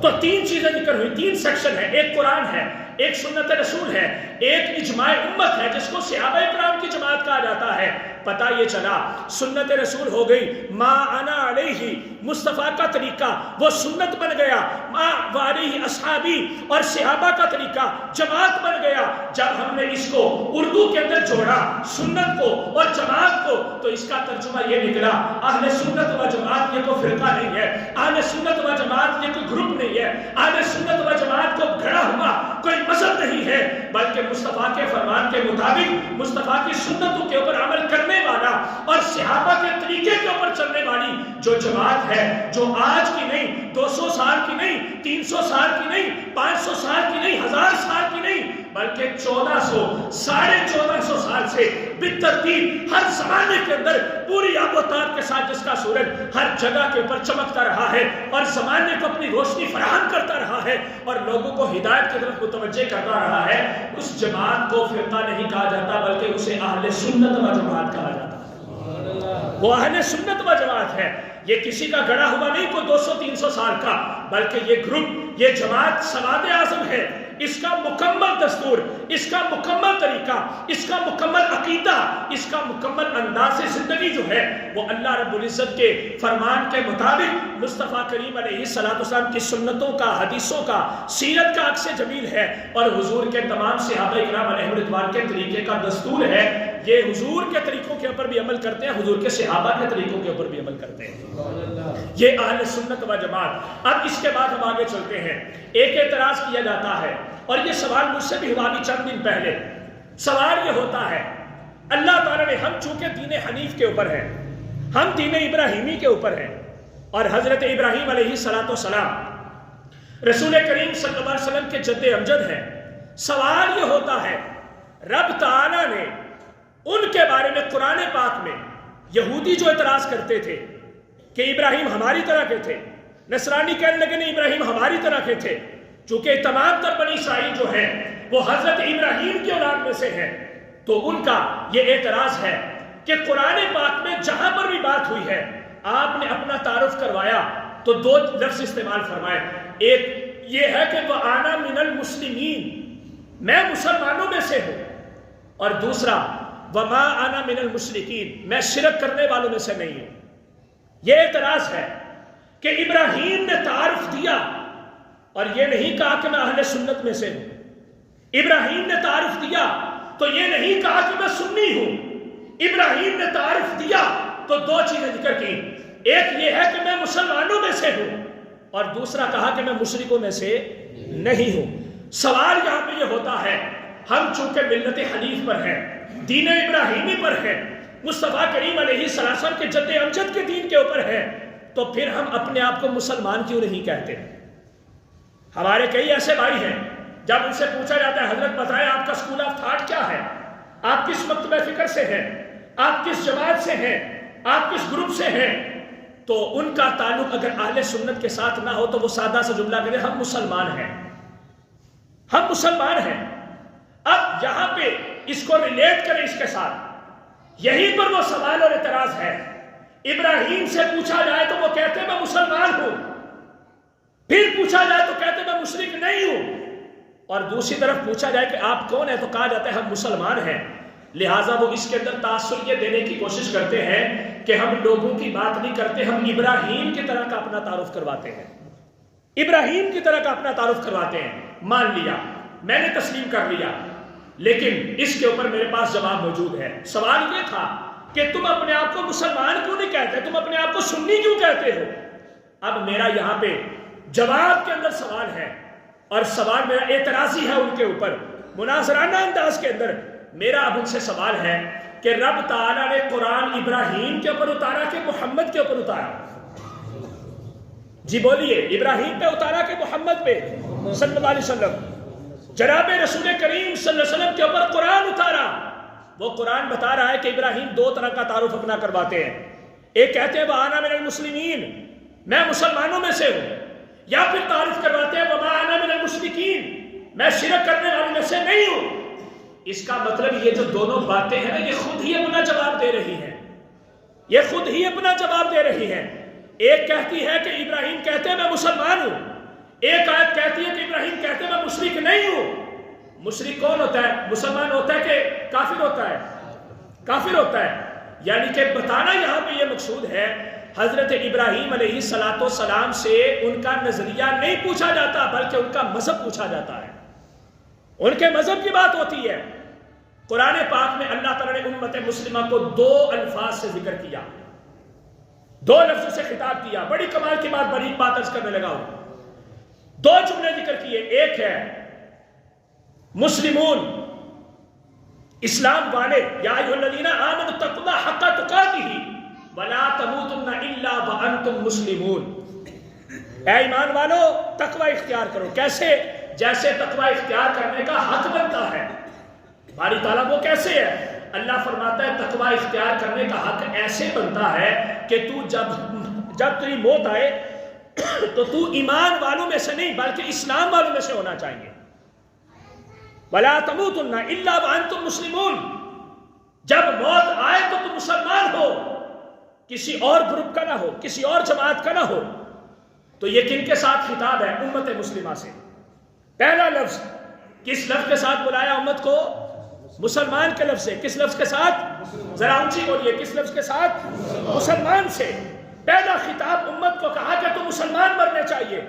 تو 3 چیزیں ذکر ہوئی، 3 سیکشن ہے، ایک قرآن ہے، ایک سنت رسول ہے، ایک اجماع امت ہے جس کو صحابہ کرام کی جماعت کہا جاتا ہے۔ پتہ یہ چلا، سنت رسول ہو گئی ما انا علیہ، مصطفیٰ کا طریقہ وہ سنت بن گیا، ما علیہ اصحابی، اور صحابہ کا طریقہ جماعت بن گیا۔ جب ہم نے اس کو اردو کے اندر جوڑا، سنت کو اور جماعت کو، تو اس کا ترجمہ یہ نکلا، اہل سنت و جماعت یہ کوئی فرقہ نہیں ہے، اہل سنت و جماعت یہ کوئی گروپ نہیں ہے، اہل سنت و جماعت کو گھڑا ہوا کوئی مذہب نہیں ہے، بلکہ مصطفیٰ کے فرمان کے مطابق، مصطفیٰ کی سنتوں کے اوپر عمل کرنے والا اور صحابہ کے طریقے کے اوپر چلنے والی جو جماعت ہے، جو آج کی نہیں، 200 سال کی نہیں، 300 سال کی نہیں، 500 سال کی نہیں، 1000 سال کی نہیں، بلکہ 1400 ساڑھے 1400 سال سے بالترتیب ہر زمانے کے اندر پوری آب و تاب کے ساتھ جس کا سورج ہر جگہ کے اوپر چمکتا رہا ہے اور زمانے کو اپنی روشنی فراہم کرتا رہا ہے اور لوگوں کو ہدایت کی طرف متوجہ کرتا رہا ہے، اس جماعت کو فرقہ نہیں کہا جاتا، بلکہ اسے اہل سنت و جماعت کہا جاتا ہے۔ وہ اہل سنت و جماعت ہے، یہ کسی کا گڑا ہوا نہیں کوئی 200-300 سال کا، بلکہ یہ گروپ، یہ جماعت سواد اعظم ہے، اس کا مکمل دستور، اس کا مکمل طریقہ، اس کا مکمل عقیدہ، اس کا مکمل انداز زندگی جو ہے وہ اللہ رب العزت کے فرمان کے مطابق مصطفیٰ کریم علیہ السلام کی سنتوں کا، حدیثوں کا، سیرت کا عکس جمیل ہے، اور حضور کے تمام صحابہ کرام علیہ رضوان کے طریقے کا دستور ہے۔ یہ حضور کے طریقوں کے اوپر بھی عمل کرتے ہیں، حضور کے صحابہ کے طریقوں کے اوپر بھی عمل کرتے ہیں، یہ اہل سنت و جماعت۔ اب اس کے بعد ہم آگے چلتے ہیں۔ ایک اعتراض کیا جاتا ہے، اور یہ سوال مجھ سے بھی ہوا بھی چند دن پہلے، سوال یہ ہوتا ہے اللہ تعالیٰ نے، ہم چونکہ دین حنیف کے اوپر ہیں، ہم دین ابراہیمی کے اوپر ہیں، اور حضرت ابراہیم علیہ السلام رسول کریم صلی اللہ علیہ وسلم کے جد امجد ہیں. سوال یہ ہوتا ہے، رب تعالیٰ نے ان کے بارے میں قرآن پاک میں، یہودی جو اعتراض کرتے تھے کہ ابراہیم ہماری طرح کے تھے، نصرانی کہنے لگے نہیں ابراہیم ہماری طرح کے تھے، چونکہ تمام تر بنی اسرائیل جو ہے وہ حضرت ابراہیم کی اولاد میں سے ہے، تو ان کا یہ اعتراض ہے کہ قرآن پاک میں جہاں پر بھی بات ہوئی ہے آپ نے اپنا تعارف کروایا تو دو لفظ استعمال فرمائے. ایک یہ ہے کہ وَأَنَا مِنَ الْمُسْلِمِينَ، میں مسلمانوں میں سے ہوں، اور دوسرا وَمَا أَنَا مِنَ الْمُشْرِكِينَ، میں شرک کرنے والوں میں سے نہیں ہوں. یہ اعتراض ہے کہ ابراہیم نے تعارف دیا اور یہ نہیں کہا کہ میں اہل سنت میں سے ہوں. ابراہیم نے تعارف دیا تو یہ نہیں کہا کہ میں سنی ہوں. ابراہیم نے تعارف دیا تو دو چیزیں ذکر کی، ایک یہ ہے کہ میں مسلمانوں میں سے ہوں، اور دوسرا کہا کہ میں مشرکوں میں سے نہیں ہوں. سوال یہاں پہ یہ ہوتا ہے، ہم چونکہ ملت حنیف پر ہیں، دین ابراہیمی پر ہیں، مصطفیٰ کریم علیہ السلام کے جد امجد کے دین کے اوپر ہیں، تو پھر ہم اپنے آپ کو مسلمان کیوں نہیں کہتے؟ ہمارے کئی ایسے بھائی ہیں جب ان سے پوچھا جاتا ہے حضرت بتائیں آپ کا اسکول آف تھاٹ کیا ہے، آپ کس مکتبہ فکر سے ہیں، آپ کس جماعت سے ہیں، آپ کس گروپ سے ہیں، تو ان کا تعلق اگر اہل سنت کے ساتھ نہ ہو تو وہ سادہ سا جملہ کرے ہم مسلمان ہیں، ہم مسلمان ہیں. اب یہاں پہ اس کو ریلیٹ کریں اس کے ساتھ، یہیں پر وہ سوال اور اعتراض ہے. ابراہیم سے پوچھا جائے تو وہ کہتے ہیں میں مسلمان ہوں، پھر پوچھا جائے تو کہتے ہیں میں مشرک نہیں ہوں، اور دوسری طرف پوچھا جائے کہ آپ کون ہیں تو کہا جاتا ہے ہم مسلمان ہیں. لہٰذا وہ اس کے اندر تاثر یہ دینے کی کوشش کرتے ہیں کہ ہم لوگوں کی بات نہیں کرتے، ہم ابراہیم کی طرح کا اپنا تعارف کرواتے ہیں، ابراہیم کی طرح کا اپنا تعارف کرواتے ہیں. مان لیا، میں نے تسلیم کر لیا، لیکن اس کے اوپر میرے پاس جواب موجود ہے. سوال یہ تھا کہ تم اپنے آپ کو مسلمان کیوں نہیں کہتے، تم اپنے آپ کو سنی کیوں کہتے ہو؟ اب میرا یہاں پہ جواب کے اندر سوال ہے، اور سوال میرا اعتراضی ہے ان کے اوپر، مناظرانہ انداز کے اندر. میرا اب ان سے سوال ہے کہ رب تعالیٰ نے قرآن ابراہیم کے اوپر اتارا کہ محمد کے اوپر اتارا؟ جی بولیے، ابراہیم پہ اتارا کہ محمد پہ صلی اللہ علیہ وسلم؟ جناب رسول کریم صلی اللہ علیہ وسلم کے اوپر قرآن اتارا. وہ قرآن بتا رہا ہے کہ ابراہیم دو طرح کا تعارف اپنا کرواتے ہیں. ایک کہتے ہیں وَأَنَا مِنَ الْمُسْلِمِينَ، میں مسلمانوں میں سے ہوں، یا پھر تعارف کرواتے ہیں وَمَا أَنَا مِنَ الْمُشْرِكِينَ، میں شرک کرنے والوں میں سے نہیں ہوں. اس کا مطلب یہ جو دونوں باتیں ہیں یہ خود ہی اپنا جواب دے رہی ہیں، یہ خود ہی اپنا جواب دے رہی ہیں. ایک کہتی ہے کہ ابراہیم کہتے ہیں میں مسلمان ہوں، ایک آیت کہتی ہے کہ ابراہیم کہتے ہیں میں مشرک نہیں ہوں. مشرک کون ہوتا ہے؟ مسلمان ہوتا ہے کہ کافر ہوتا ہے؟ کافر ہوتا ہے. یعنی کہ بتانا یہاں پہ یہ مقصود ہے حضرت ابراہیم علیہ السلام سے ان کا نظریہ نہیں پوچھا جاتا بلکہ ان کا مذہب پوچھا جاتا ہے، ان کے مذہب کی بات ہوتی ہے. قرآن پاک میں اللہ تعالیٰ نے امت مسلمہ کو دو الفاظ سے ذکر کیا، دو لفظوں سے خطاب کیا. بڑی کمال کی بات، بڑی بات عرض کرنے لگا ہوں. دو جملے ذکر کیے، ایک ہے مسلمون، اسلام والے، یا ایھا الذین آمنوا اتقوا اللہ حق تقاتہ ولا تموتن الا وانتم مسلمون. اے ایمان والو تقوی اختیار کرو. کیسے؟ جیسے تقوی اختیار کرنے کا حق بنتا ہے. باری تعالیٰ وہ کیسے ہے؟ اللہ فرماتا ہے تقوی اختیار کرنے کا حق ایسے بنتا ہے کہ تو جب تیری موت آئے تو تو ایمان والوں میں سے نہیں بلکہ اسلام والوں میں سے ہونا چاہیے. وَلَا تَمُوتُنَّ إِلَّا وَأَنْتُمْ مُسْلِمُونَ. جب موت آئے تو تم مسلمان ہو، کسی اور گروپ کا نہ ہو، کسی اور جماعت کا نہ ہو. تو یہ کن کے ساتھ خطاب ہے؟ امت مسلمہ سے. پہلا لفظ کس لفظ کے ساتھ بلایا امت کو؟ مسلمان کے لفظ سے. کس لفظ کے ساتھ؟ ذرا اونچی بولیے، کس لفظ کے ساتھ؟ مسلمان سے. پہلا خطاب امت کو کہا کہ تم مسلمان بننے چاہیے.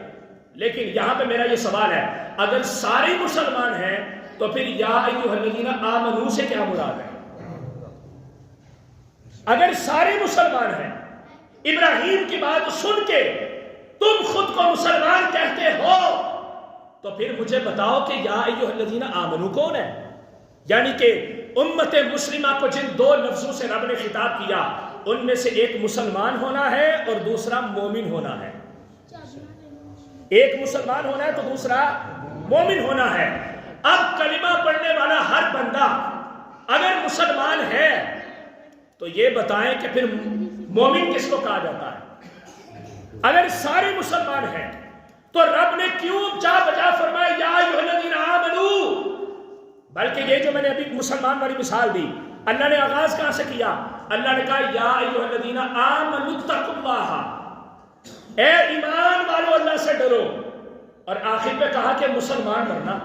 لیکن یہاں پہ میرا یہ سوال ہے، اگر سارے مسلمان ہیں تو پھر یا ایھا الذین آمنوا سے کیا مراد ہے؟ اگر سارے مسلمان ہیں، ابراہیم کی بات سن کے تم خود کو مسلمان کہتے ہو، تو پھر مجھے بتاؤ کہ یا ایھا الذین آمنوا کون ہے؟ یعنی کہ امت مسلمہ کو جن دو لفظوں سے رب نے خطاب کیا ان میں سے ایک مسلمان ہونا ہے اور دوسرا مومن ہونا ہے. ایک مسلمان ہونا ہے تو دوسرا مومن ہونا ہے. اب کلمہ پڑھنے والا ہر بندہ اگر مسلمان ہے تو یہ بتائیں کہ پھر مومن کس کو کہا جاتا ہے؟ اگر سارے مسلمان ہیں تو رب نے کیوں جا بجا فرمایا یا ایھا الذین آمنوا؟ بلکہ یہ جو میں نے ابھی مسلمان والی مثال دی، اللہ نے آغاز کہاں سے کیا؟ اللہ نے کہا یا ایھا الذین آمنوا اتقوا اللہ، اے ایمان والو اللہ سے ڈرو، اور آخر پہ کہا کہ مسلمان بننا.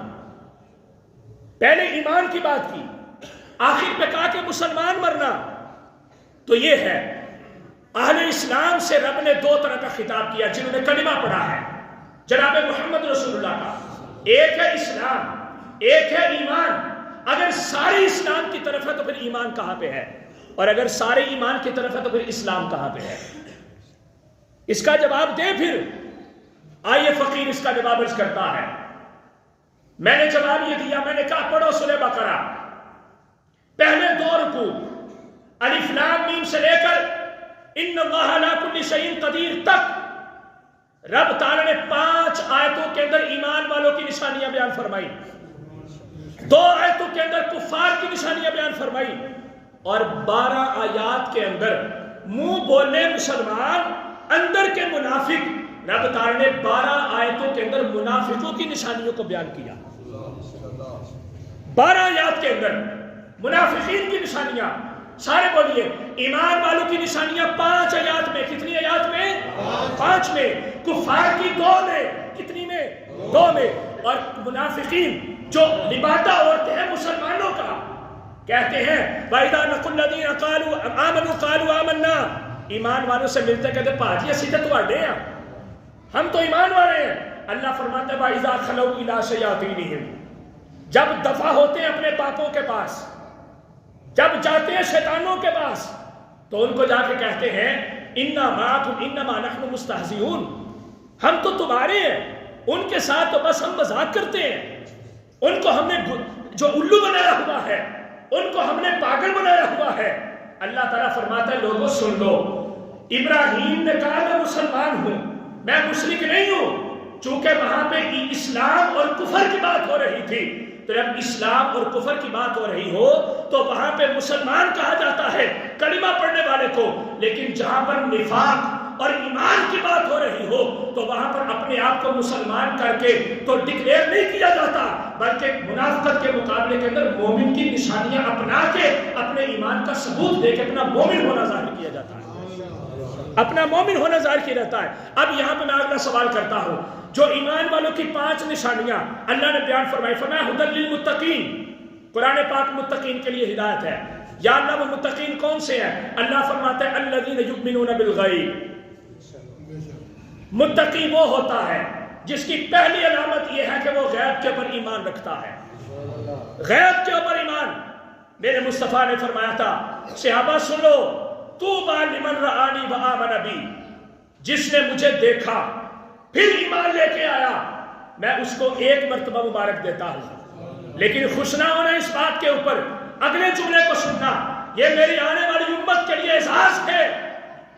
پہلے ایمان کی بات کی، آخر پہ کہا کہ مسلمان مرنا. تو یہ ہے اہل اسلام سے رب نے دو طرح کا خطاب کیا جنہوں نے کلمہ پڑھا ہے جناب محمد رسول اللہ کا. ایک ہے اسلام، ایک ہے ایمان. اگر سارے اسلام کی طرف ہے تو پھر ایمان کہاں پہ ہے؟ اور اگر سارے ایمان کی طرف ہے تو پھر اسلام کہاں پہ ہے؟ اس کا جواب دے. پھر آئیے فقیر اس کا جواب عرض کرتا ہے. میں نے جواب یہ دیا، میں نے کہا پڑھو سورہ بقرہ، پہلے دو رکوع الف لام میم سے لے کر ان اللہ علی کل شیء قدیر تک رب تعالی نے 5 آیتوں کے اندر ایمان والوں کی نشانیاں بیان فرمائی، 2 آیتوں کے اندر کفار کی نشانیاں بیان فرمائی، اور 12 آیات کے اندر منہ بولے مسلمان اندر کے منافق رب تعالی نے 12 آیتوں کے اندر منافقوں کی نشانیوں کو بیان کیا. 12 آیات کے اندر منافقین کی نشانیاں. سارے بولیے ایمان والوں کی نشانیاں 5 آیات میں. کتنی آیات میں؟ 5 میں. کفار کی 2 میں. کتنی میں؟ 2 میں. اور منافقین جو لبادہ عورتیں ہیں مسلمانوں کا کہتے ہیں وَإِذَا لَقُوا الَّذِينَ آمَنُوا قَالُوا آمَنَّا، ایمان والوں سے ملتے کہتے پاجی اسی تے تواڈے ہیں، ہم تو ایمان والے ہیں. اللہ فرماتا ہے وَإِذَا خَلَوْا إِلَىٰ شَيَاطِینِهِمْ، جب دفع ہوتے ہیں اپنے پاپوں کے پاس، جب جاتے ہیں شیطانوں کے پاس تو ان کو جا کے کہتے ہیں اِنَّا مَعَكُمْ إِنَّمَا نَحْنُ مُسْتَهْزِئُونَ، ہم تو تمہارے ہیں، ان کے ساتھ تو بس ہم مذاق کرتے ہیں. ان کو ہم نے جو الو بنایا ہوا ہے، ان کو ہم نے پاگل بنایا ہوا ہے. اللہ تعالیٰ فرماتا ہے لوگوں سن لو، ابراہیم نے کہا میں مسلمان ہوں، میں مشرک نہیں ہوں. چونکہ وہاں پہ اسلام اور کفر کی بات ہو رہی تھی، تو جب اسلام اور کفر کی بات ہو رہی ہو تو وہاں پہ مسلمان کہا جاتا ہے کلمہ پڑھنے والے کو. لیکن جہاں پر نفاق اور ایمان کی بات ہو رہی ہو تو وہاں پر اپنے آپ کو مسلمان کر کے تو ڈکلیئر نہیں کیا جاتا، بلکہ منافقت کے مقابلے کے اندر مومن کی نشانیاں اپنا کے اپنے ایمان کا ثبوت دے کے اپنا مومن ہونا ظاہر کیا جاتا ہے، اپنا مومن ہونا ظاہر کیا جاتا ہے. اب یہاں پہ میں اگلا سوال کرتا ہوں، جو ایمان والوں کی 5 نشانیاں اللہ نے بیان فرمائی، فرمایا ھدی للمتقین، قرآن پاک متقین کے لیے ہدایت ہے. یا اللہ وہ متقین کون سے ہیں؟ اللہ فرماتا ہے الذین یؤمنون بالغیب. متقی وہ ہوتا ہے جس کی پہلی علامت یہ ہے کہ وہ غیب کے اوپر ایمان رکھتا ہے. غیب کے اوپر ایمان. میرے مصطفیٰ نے فرمایا تھا صحابہ سنو، طوبی لمن رآنی وآمن بی، جس نے مجھے دیکھا پھر ایمان لے کے آیا میں اس کو 1 مرتبہ مبارک دیتا ہوں. لیکن خوش نہ ہونا اس بات کے اوپر، اگلے جملے کو سننا، یہ میری آنے والی امت کے لیے اعزاز ہے.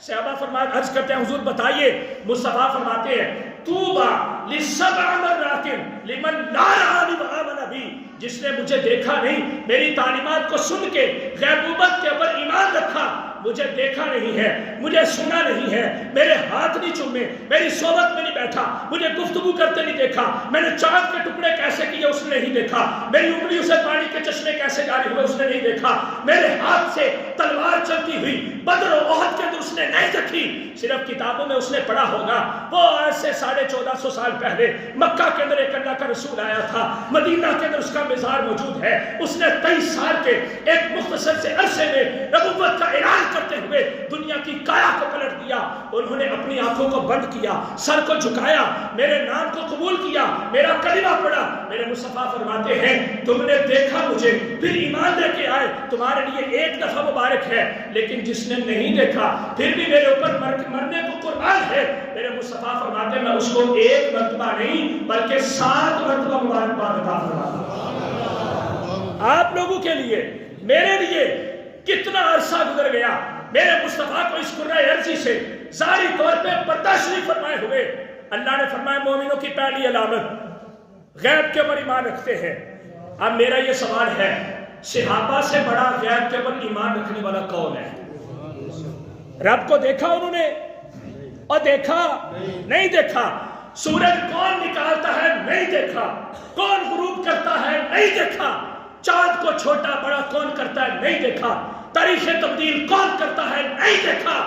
صحابہ فرماتے عرض کرتے ہیں حضور بتائیے، مصطفیٰ فرماتے ہیں طوبی لسبع مرات لمن لا رآنی وآمن بی، جس نے مجھے دیکھا نہیں، میری تعلیمات کو سن کے غیبوبت کے اوپر ایمان رکھا، مجھے دیکھا نہیں ہے، مجھے سنا نہیں ہے، میرے ہاتھ نہیں چومے، میری صحبت میں نہیں بیٹھا، مجھے گفتگو کرتے نہیں دیکھا، میں نے چاند کے ٹکڑے کیسے کیے اس نے نہیں دیکھا، میری انگلیوں سے پانی کے چشمے کیسے جاری ہوئے اس نے نہیں دیکھا، میرے ہاتھ سے تلوار چلتی ہوئی بدر و احد کے اندر اس نے نہیں دیکھی، صرف کتابوں میں اس نے پڑھا ہوگا. وہ آج سے 1450 سال پہلے مکہ کے اندر ایک اللہ کا رسول آیا تھا، مدینہ کے اندر اس کا مزار موجود ہے، اس نے 23 سال کے ایک مختصر سے عرصے میں نبوت کا اعلان کرتے ہوئے دنیا کی کایا کو پلٹ دیا. انہوں نے اپنی آنکھوں کو بند کیا، سر کو جھکایا، میرے نام کو قبول کیا، میرا کلمہ پڑھا. میرے مصطفیٰ فرماتے ہیں تم نے دیکھا مجھے پھر ایمان لے کے آئے، تمہارے لیے 1 دفعہ مبارک ہے. لیکن جس نے نہیں دیکھا پھر بھی میرے اوپر مرنے کو قربان ہے، میرے مصطفیٰ فرماتے ہیں میں اس کو 1 مرتبہ نہیں بلکہ 7 مرتبہ مبارکباد عطا فرماتا ہوں. آپ لوگوں کے لیے میرے لیے کتنا عرصہ گزر گیا، میرے مصطفیٰ کو اس کرۂ ارضی سے ظاہری طور پہ برداشت فرمائے ہوئے۔ اللہ نے فرمایا مومنوں کی پہلی علامت غیب کے اوپر ایمان رکھتے ہیں۔ اب میرا یہ سوال ہے، صحابہ سے بڑا غیب کے اوپر ایمان رکھنے والا کون ہے؟ رب کو دیکھا انہوں نے اور دیکھا نہیں دیکھا؟ سورج کون نکالتا ہے نہیں دیکھا، کون غروب کرتا ہے نہیں دیکھا، چاند کو چھوٹا بڑا کون کرتا ہے نہیں دیکھا، تاریخ تبدیل کون کرتا ہے نہیں دیکھا۔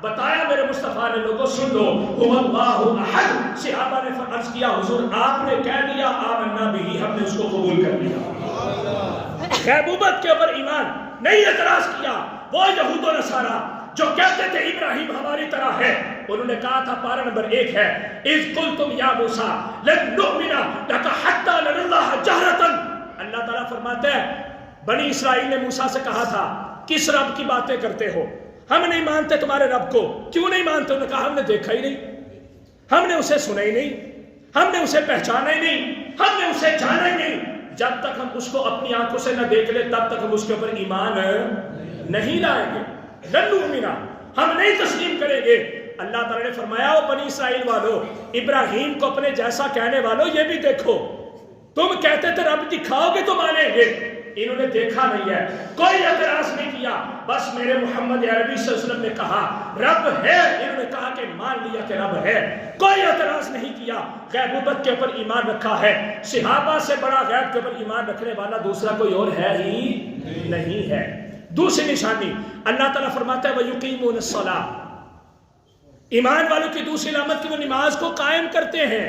بتایا میرے مصطفیٰ نے، لوگوں سن لو، هو اللہ احد۔ صحابہ نے عرض کیا حضور آپ نے کہہ دیا آمنا بھی، ہم نے اس کو قبول کر لیا۔ غیبوبت کے اوپر ایمان نہیں اعتراض کیا۔ وہ یہود و نصارہ جو کہتے تھے ابراہیم ہماری طرح ہے، انہوں نے کہا تھا پارہ نمبر 1 ہے، اذ قلتم یا موسیٰ لن نؤمن لک حتی نری اللہ جہرۃ۔ اللہ تعالیٰ فرماتے ہیں بنی اسرائیل نے موسیٰ سے کہا تھا کس رب کی باتیں کرتے ہو، ہم نہیں مانتے تمہارے رب کو۔ کیوں نہیں مانتے؟ انہوں نے کہا ہم نے دیکھا ہی نہیں، ہم نے اسے سنا ہی نہیں، ہم نے اسے پہچانا ہی نہیں، ہم نے اسے جانا ہی نہیں۔ جب تک ہم اس کو اپنی آنکھوں سے نہ دیکھ لیں تب تک ہم اس کے اوپر ایمان نہیں لائیں گے۔ لن نؤمن، ہم نہیں تسلیم کریں گے۔ اللہ تعالیٰ نے فرمایا او بنی اسرائیل والو، ابراہیم کو اپنے جیسا کہنے والو یہ بھی دیکھو، تم کہتے تھے رب دکھاؤ گے تو مانیں گے، انہوں نے دیکھا نہیں ہے، کوئی اعتراض نہیں کیا، بس میرے محمد عربی صلی اللہ علیہ وسلم نے کہا رب ہے، انہوں نے کہا کہ مان لیا کہ رب ہے، کوئی اعتراض نہیں کیا۔ غیبوبت کے اوپر ایمان رکھا ہے۔ صحابہ سے بڑا غیب کے اوپر ایمان رکھنے والا دوسرا کوئی اور ہے ہی نہیں ہے۔ دوسری نشانی اللہ تعالیٰ فرماتا ہے وَيُقِيمُونَ الصَّلَاةَ، ایمان والوں کی دوسری علامت کہ وہ نماز کو قائم کرتے ہیں۔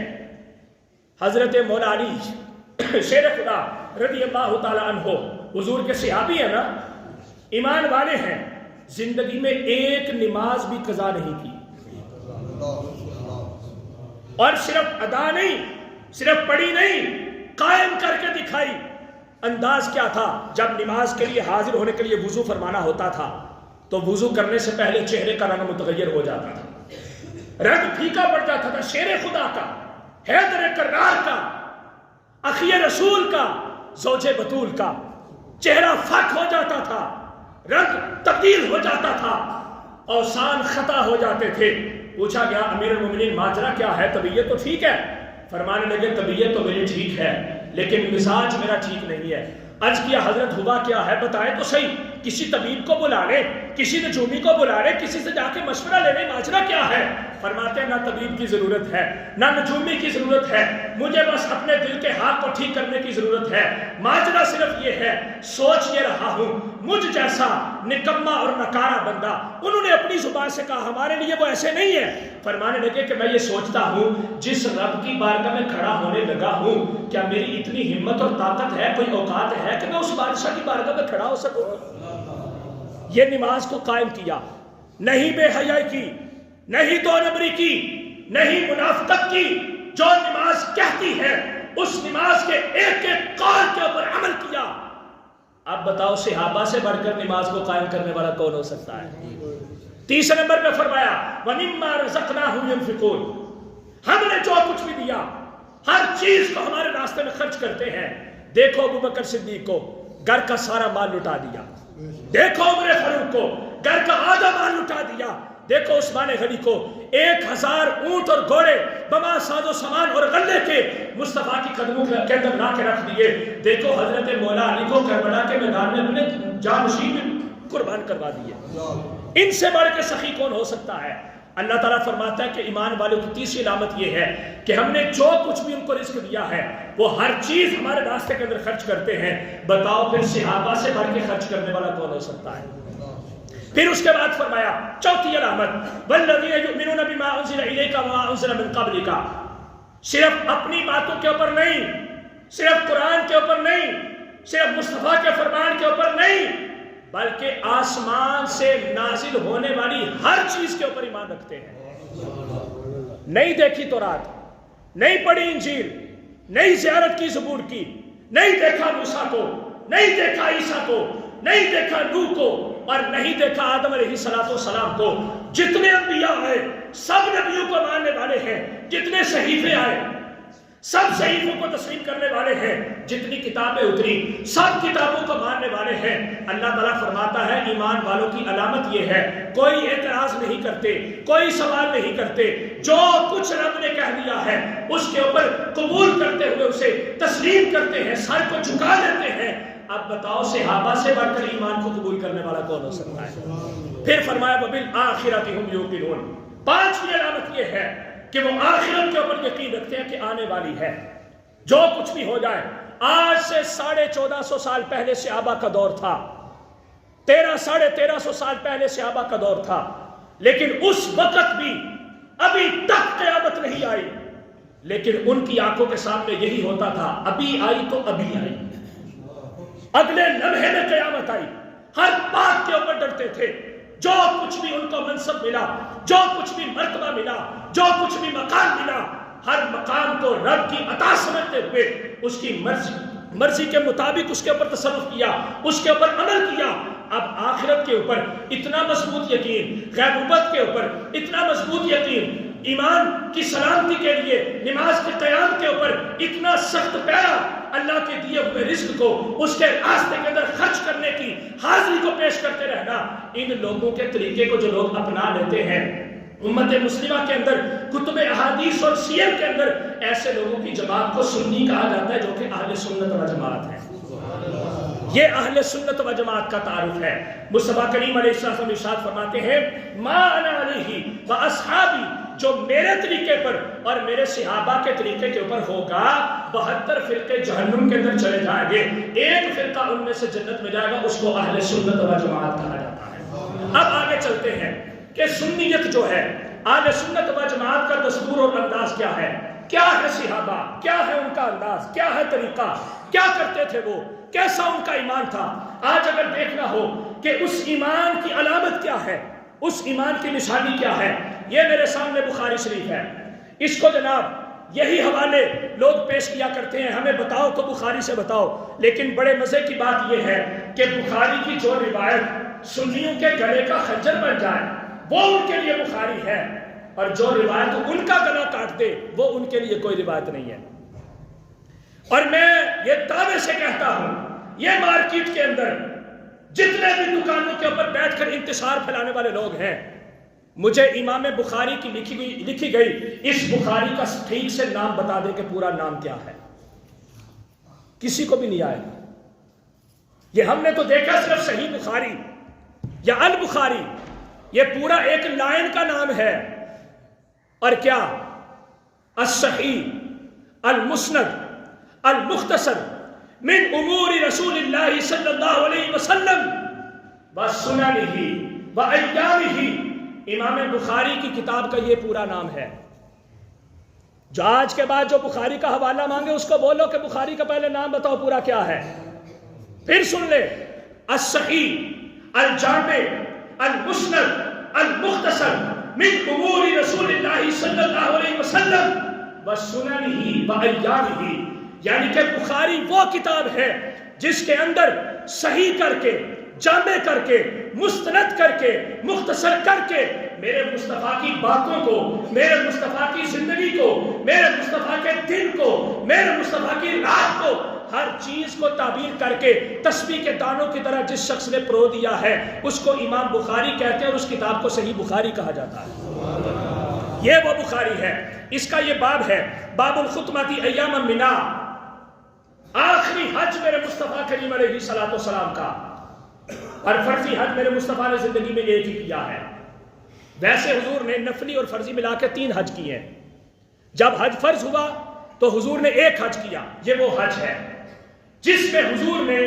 حضرت مولا علی شیر خدا رضی اللہ تعالیٰ عنہ حضور کے صحابی ہیں نا، ایمان والے ہیں، زندگی میں ایک نماز بھی قضا نہیں کی، اور صرف ادا نہیں، صرف پڑھی نہیں، قائم کر کے دکھائی۔ انداز کیا تھا؟ جب نماز کے لیے حاضر ہونے کے لیے وضو فرمانا ہوتا تھا تو وضو کرنے سے پہلے چہرے کا رنگ متغیر ہو جاتا تھا، رنگ پھیکا پڑ جاتا تھا، شیر خدا کا، حیدر کرار کا، اخی رسول کا، زوج بطول کا چہرہ فک ہو جاتا تھا، رنگ تبدیل ہو جاتا تھا، اوسان خطا ہو جاتے تھے۔ پوچھا گیا امیر المومنین ماجرا کیا ہے؟ طبیعت تو ٹھیک ہے؟ فرمانے لگے طبیعت تو میری ٹھیک ہے لیکن مزاج میرا ٹھیک نہیں ہے۔ عرض کیا حضرت ہوا کیا ہے بتائیں تو صحیح، کسی طبیب کو بلا لے، کسی نجومی کو بلا لے، کسی سے جا کے مشورہ لے لے، ماجرا کیا ہے؟ فرماتے ہیں نہ طبیب کی ضرورت ہے نہ نجومی کی ضرورت ہے، مجھے بس اپنے دل کے ہاتھ کو ٹھیک کرنے کی ضرورت ہے۔ ماجرا صرف یہ ہے، سوچ یہ رہا ہوں مجھ جیسا نکما اور نکارا بندہ، انہوں نے اپنی زبان سے کہا ہمارے لیے وہ ایسے نہیں ہے۔ فرمانے لگے کہ میں یہ سوچتا ہوں جس رب کی بارگاہ میں کھڑا ہونے لگا ہوں کیا میری اتنی ہمت اور طاقت ہے، کوئی اوقات ہے کہ میں اس بادشاہ کی بارگاہ میں کھڑا ہو سکوں؟ یہ نماز کو قائم کیا، نہیں بے حیائی کی، نہیں دو نمبری کی، نہیں منافقت کی، جو نماز کہتی ہے اس نماز کے ایک ایک قول کے اوپر عمل کیا۔ اب بتاؤ صحابہ سے بڑھ کر نماز کو قائم کرنے والا کون ہو سکتا ہے؟ تیسرے نمبر پہ فرمایا وَمِمَّا رَزَقْنَاهُمْ يُنْفِقُونَ، ہم نے جو کچھ بھی دیا ہر چیز کو ہمارے راستے میں خرچ کرتے ہیں۔ دیکھو ابو بکر صدیق کو گھر کا سارا مال لٹا دیا، دیکھو عمر فاروق کو گھر کا آدھا مال لٹا دیا، دیکھو عثمان غنی کو 1000 اونٹ اور گھوڑے بما ساز و سامان اور غلے کے مصطفیٰ کی قدموں کے اندر لا کے رکھ دیے، دیکھو حضرت مولا علی کو کربلا کے میدان میں اپنے جانشین قربان کروا دیے۔ ان سے بڑھ کے سخی کون ہو سکتا ہے؟ اللہ تعالیٰ فرماتا ہے کہ ایمان والوں کی تیسری علامت یہ ہے کہ ہم نے جو کچھ بھی ان کو رزق دیا ہے وہ ہر چیز ہمارے راستے کے اندر خرچ کرتے ہیں۔ بتاؤ پھر صحابہ سے بڑھ کے خرچ کرنے والا کون ہو سکتا ہے؟ پھر اس کے بعد فرمایا چوتھی علامت والذین یؤمنون بما انزل الیک وما انزل من قبلک، صرف اپنی باتوں کے اوپر نہیں، صرف قرآن کے اوپر نہیں، صرف مصطفیٰ کے فرمان کے اوپر نہیں، بلکہ آسمان سے نازل ہونے والی ہر چیز کے اوپر ایمان رکھتے ہیں۔ نہیں دیکھی تورات، نہیں پڑھی انجیل، نہیں زیارت کی زبور کی، نہیں دیکھا موسیٰ کو، نہیں دیکھا عیسیٰ کو، نہیں دیکھا نوح کو، اور نہیں دیکھا آدم علیہ السلام کو، جتنے انبیاء آئے سب نبیوں کو ماننے والے ہیں، جتنے صحیفے آئے سب صحیفوں کو تسلیم کرنے والے ہیں، جتنی کتابیں اتری سب کتابوں کو ماننے والے ہیں۔ اللہ تعالیٰ فرماتا ہے ایمان والوں کی علامت یہ ہے، کوئی اعتراض نہیں کرتے، کوئی سوال نہیں کرتے، جو کچھ رب نے کہہ دیا ہے اس کے اوپر قبول کرتے ہوئے اسے تسلیم کرتے ہیں، سر کو جھکا دیتے ہیں۔ اب بتاؤ صحابہ سے بڑھ کر ایمان کو قبول کرنے والا کون ہو سکتا ہے؟ پھر فرمایا وَبِالْآخِرَةِ هُمْ يُوقِنُونَ، پانچویں علامت یہ ہے کہ وہ آخرت کے اوپر یقین رکھتے ہیں کہ آنے والی ہے، جو کچھ بھی ہو جائے۔ آج سے 1450 سال پہلے صحابہ کا دور تھا، 1300 سال پہلے صحابہ کا دور تھا، لیکن اس وقت بھی ابھی تک قیامت نہیں آئی، لیکن ان کی آنکھوں کے سامنے یہی ہوتا تھا، ابھی آئی تو ابھی آئی، اگلے لمحے میں قیامت آئی۔ ہر بات کے اوپر ڈرتے تھے، جو کچھ بھی ان کو منصب ملا، جو کچھ بھی مرتبہ ملا، جو کچھ بھی مقام ملا، ہر مقام کو رب کی عطا سمجھتے ہوئے اس کی مرضی کے مطابق اس کے اوپر تصرف کیا، اس کے اوپر عمل کیا۔ اب آخرت کے اوپر اتنا مضبوط یقین، غیبوبت کے اوپر اتنا مضبوط یقین، ایمان کی سلامتی کے لیے نماز کے قیام کے اوپر اتنا سخت پیرا، اللہ کے دیے ہوئے رزق کو اس کے راستے کے اندر خرچ کرنے کی حاضری کو پیش کرتے رہنا۔ ان لوگوں کے طریقے کو جو لوگ اپنا لیتے ہیں، امت مسلمہ کے اندر کتب احادیث اور سیر کے اندر ایسے لوگوں کی جماعت کو سنی کہا جاتا ہے، جو کہ اہل سنت و جماعت ہے۔ یہ اہل سنت و جماعت کا تعارف ہے۔ مصطفیٰ کریم علیہ السلام ارشاد فرماتے ہیں ما انا علیہ و اصحابی، جو میرے طریقے پر اور میرے صحابہ کے طریقے کے اوپر ہوگا 72 فرقے جہنم کے اندر چلے جائیں گے، ایک فرقہ ان میں سے جنت میں جائے گا، اس کو اہل سنت و جماعت کہا جاتا ہے۔ اب آگے چلتے ہیں کہ سنیت جو ہے، اہل سنت و جماعت کا دستور اور انداز کیا ہے، کیا ہے صحابہ، کیا ہے ان کا انداز، کیا ہے طریقہ، کیا کرتے تھے وہ، کیسا ان کا ایمان تھا۔ آج اگر دیکھنا ہو کہ اس ایمان کی علامت کیا ہے، اس ایمان کی نشانی کیا ہے، یہ میرے سامنے بخاری شریف ہے، اس کو جناب یہی حوالے لوگ پیش کیا کرتے ہیں، ہمیں بتاؤ تو بخاری سے بتاؤ، لیکن بڑے مزے کی بات یہ ہے کہ بخاری کی جو روایت سنیوں کے گلے کا خنجر بن جائے وہ ان کے لیے بخاری ہے، اور جو روایت ان کا گلا کاٹ دے وہ ان کے لیے کوئی روایت نہیں ہے۔ اور میں یہ دعوے سے کہتا ہوں، یہ مارکیٹ کے اندر جتنے بھی دکانوں کے اوپر بیٹھ کر انتشار پھیلانے والے لوگ ہیں، مجھے امام بخاری کی لکھی گئی اس بخاری کا ٹھیک سے نام بتا دے کہ پورا نام کیا ہے، کسی کو بھی نہیں آئے گا۔ یہ ہم نے تو دیکھا صرف صحیح بخاری یا البخاری، یہ پورا ایک لائن کا نام ہے، اور کیا الصحیح المسند المختصر من امور رسول اللہ صلی اللہ علیہ وسلم وسننہ وایامہ، امام بخاری کی کتاب کا یہ پورا نام ہے۔ جو آج کے بعد جو بخاری کا حوالہ مانگے اس کو بولو کہ بخاری کا پہلے نام بتاؤ پورا کیا ہے، پھر سن لے الصحیح الجامع المسند المختصر من امور رسول اللہ صلی اللہ علیہ وسلم وسننہ وایامہ، یعنی کہ بخاری وہ کتاب ہے جس کے اندر صحیح کر کے، جامع کر کے، مستند کر کے، مختصر کر کے میرے مصطفیٰ کی باتوں کو، میرے مصطفیٰ کی زندگی کو، میرے مصطفیٰ کے دن کو، میرے مصطفیٰ کی رات کو، ہر چیز کو تعبیر کر کے تسبیح کے دانوں کی طرح جس شخص نے پرو دیا ہے اس کو امام بخاری کہتے ہیں، اور اس کتاب کو صحیح بخاری کہا جاتا ہے۔ یہ وہ بخاری ہے، اس کا یہ باب ہے، باب الخطبۃ ایام منا، آخری حج میرے مصطفیٰ کریم علیہ السلام کا، اور فرضی حج میرے مصطفیٰ نے زندگی میں ایک ہی کیا ہے۔ ویسے حضور نے نفلی اور فرضی ملا کے 3 حج کیے ہیں، جب حج فرض ہوا تو حضور نے ایک حج کیا، یہ وہ حج ہے جس میں حضور نے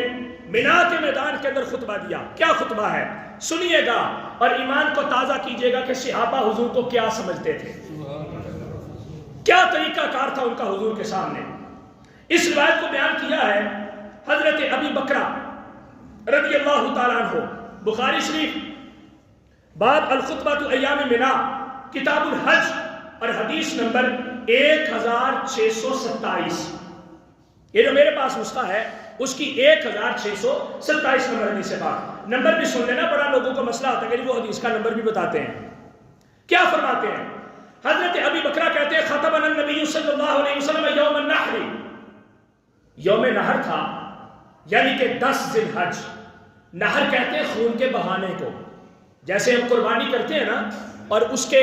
منا کے میدان کے اندر خطبہ دیا۔ کیا خطبہ ہے سنیے گا اور ایمان کو تازہ کیجئے گا کہ صحابہ حضور کو کیا سمجھتے تھے، کیا طریقہ کار تھا ان کا حضور کے سامنے۔ اس روایت کو بیان کیا ہے حضرت ابی بکرہ رضی اللہ تعالیٰ عنہ، بخاری شریف باب الخطبۃ ایام منا، کتاب الحج، اور حدیث نمبر 1627۔ یہ جو میرے پاس نسخہ ہے اس کی 1627 نمبر حدیث ہے۔ بات نمبر بھی سن لینا، بڑا لوگوں کو مسئلہ آتا ہے کہ وہ حدیث کا نمبر بھی بتاتے ہیں۔ کیا فرماتے ہیں حضرت ابی بکرہ کہتے ہیں خطبنا النبی صلی اللہ علیہ وسلم یوم النحر، یوم نحر تھا، یعنی کہ 10 ذی الحج۔ نحر کہتے ہیں خون کے بہانے کو، جیسے ہم قربانی کرتے ہیں نا اور اس کے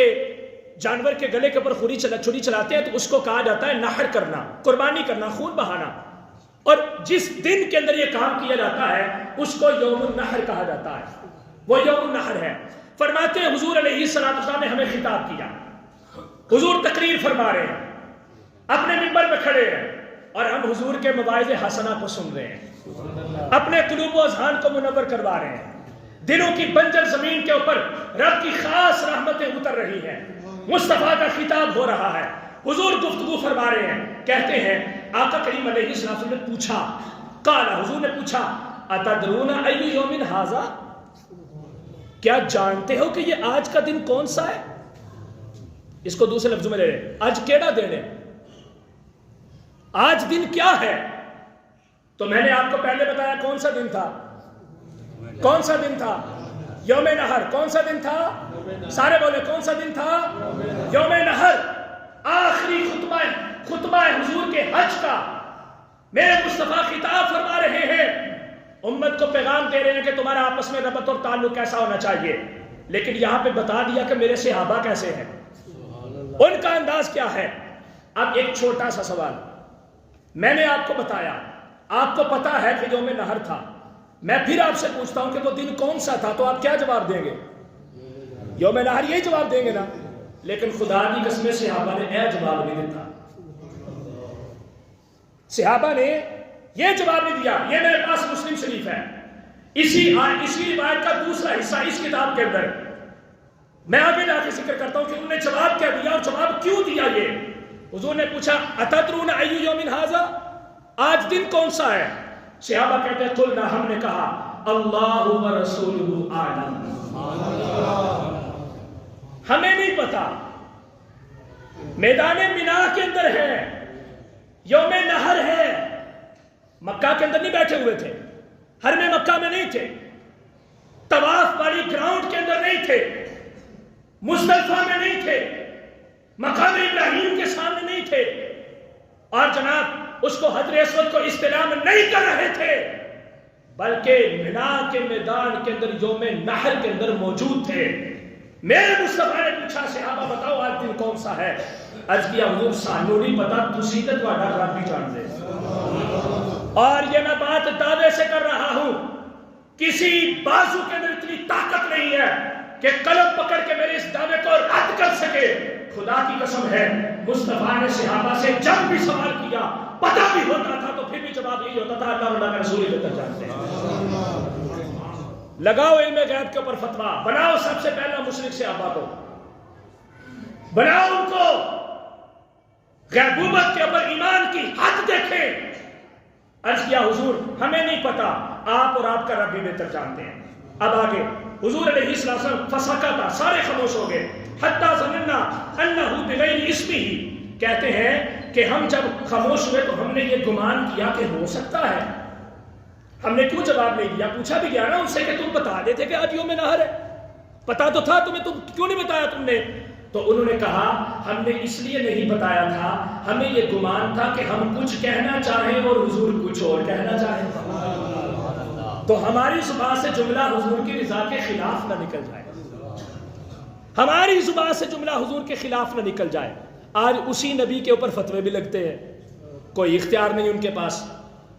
جانور کے گلے کے اوپر چھری چلاتے ہیں تو اس کو کہا جاتا ہے نحر کرنا، قربانی کرنا، خون بہانا۔ اور جس دن کے اندر یہ کام کیا جاتا ہے اس کو یوم النحر کہا جاتا ہے، وہ یوم النحر ہے۔ فرماتے ہیں حضور علیہ السلام نے ہمیں خطاب کیا، حضور تقریر فرما رہے ہیں، اپنے منبر پہ کھڑے ہیں اور ہم حضور کے مواعظ حسنہ کو سن رہے ہیں، اپنے قلوب و اذہان کو منور کروا رہے ہیں، دلوں کی بنجر زمین کے اوپر رب کی خاص رحمتیں اتر رہی ہیں، مصطفیٰ کا خطاب ہو رہا ہے، حضور گفتگو فرما رہے ہیں۔ کہتے ہیں آقا کریم علیہ السلام نے پوچھا، قال، حضور نے پوچھا، اتدرون ای یوم ھذا، کیا جانتے ہو کہ یہ آج کا دن کون سا ہے؟ اس کو دوسرے لفظوں میں لے لیں، آج کیڑا دن ہے، آج دن کیا ہے؟ تو میں نے آپ کو پہلے بتایا کون سا دن تھا، کون سا دن تھا؟ یوم نحر۔ کون سا دن تھا؟ سارے بولے کون سا دن تھا؟ یوم نحر، آخری خطبہ حضور کے حج کا۔ میرے مصطفیٰ خطاب فرما رہے ہیں، امت کو پیغام دے رہے ہیں کہ تمہارا آپس میں ربط اور تعلق کیسا ہونا چاہیے، لیکن یہاں پہ بتا دیا کہ میرے صحابہ کیسے ہیں، ان کا انداز کیا ہے۔ اب ایک چھوٹا سا سوال، میں نے آپ کو بتایا، آپ کو پتا ہے کہ یوم نحر تھا، میں پھر آپ سے پوچھتا ہوں کہ وہ دن کون سا تھا، تو آپ کیا جواب دیں گے؟ یوم نحر یہی جواب دیں گے نا؟ لیکن خدا کی قسم صحابہ نے اے جواب نہیں دیتا، صحابہ نے یہ جواب نہیں دیا۔ یہ میرے پاس مسلم شریف ہے، اسی روایت کا دوسرا حصہ اس کتاب کے اندر، میں آگے جا کے ذکر کرتا ہوں کہ انہوں نے جواب کیا دیا اور جواب کیوں دیا۔ یہ حضور نے پوچھا اتدرون ای یوم ھذا، آج دن کون سا ہے؟ صحابہ کہتے ہیں قلنا، ہم نے کہا اللہ ورسولہ اعلم، ہمیں نہیں پتا۔ میدان مینا کے اندر ہے، یوم نحر ہے، مکہ کے اندر نہیں بیٹھے ہوئے تھے، حرم مکہ میں نہیں تھے، طواف والی گراؤنڈ کے اندر نہیں تھے، مزدلفہ میں نہیں تھے، مقام ابراہیم کے سامنے نہیں تھے، اور جناب اس کو حجر اسود کو استلام نہیں کر رہے تھے، بلکہ مینا کے میدان کے اندر یوم نحر کے اندر موجود تھے۔ میرے مصطفیٰ نے پوچھا صحابہ بتاؤ آج دن کون سا ہے؟ عرض کیا حضور سانو نہیں پتا، تسی تے تہاڈا رب ہی جان دے۔ اور یہ میں بات دعوے سے کر رہا ہوں، کسی بازو کے اندر اتنی طاقت نہیں ہے کہ قلم پکڑ کے میرے اس دعوے کو رد کر سکے۔ خدا کی قسم ہے، مصطفیٰ نے صحابہ سے جب بھی سوال کیا پتہ بھی ہوتا تھا تو پھر بھی جواب یہی ہوتا تھا اللہ اور اللہ کے رسول ہی بہتر جانتے ہیں۔ لگاؤ علم غیب کے اوپر فتویٰ، بناؤ سب سے پہلا مشرک صحابہ کو، بناؤ ان کو غیبوبت کے اوپر ایمان کی حد دیکھیں۔ عرض کیا حضور ہمیں نہیں پتا، آپ اور آپ کا رب بھی بہتر جانتے ہیں۔ اب آگے حضور علیہ السلام فسکتا، سارے خاموش ہو گئے، حتی ظننا انہ بغیر اسمہ، کہتے ہیں کہ ہم جب خاموش ہوئے تو ہم نے یہ گمان کیا کہ ہو سکتا ہے، ہم نے کیوں جواب نہیں دیا؟ پوچھا بھی گیا نا ان سے کہ تم بتا دیتے کہ آج یوم نحر ہے، پتا تو تھا تمہیں، تم کیوں نہیں بتایا تم نے؟ تو انہوں نے کہا ہم نے اس لیے نہیں بتایا تھا، ہمیں یہ گمان تھا کہ ہم کچھ کہنا چاہیں اور حضور کچھ اور کہنا چاہیں، تو ہماری زبان سے جملہ حضور کی رضا کے خلاف نہ نکل جائے، ہماری زبان سے جملہ حضور کے خلاف نہ نکل جائے۔ آج اسی نبی کے اوپر فتوے بھی لگتے ہیں، کوئی اختیار نہیں ان کے پاس،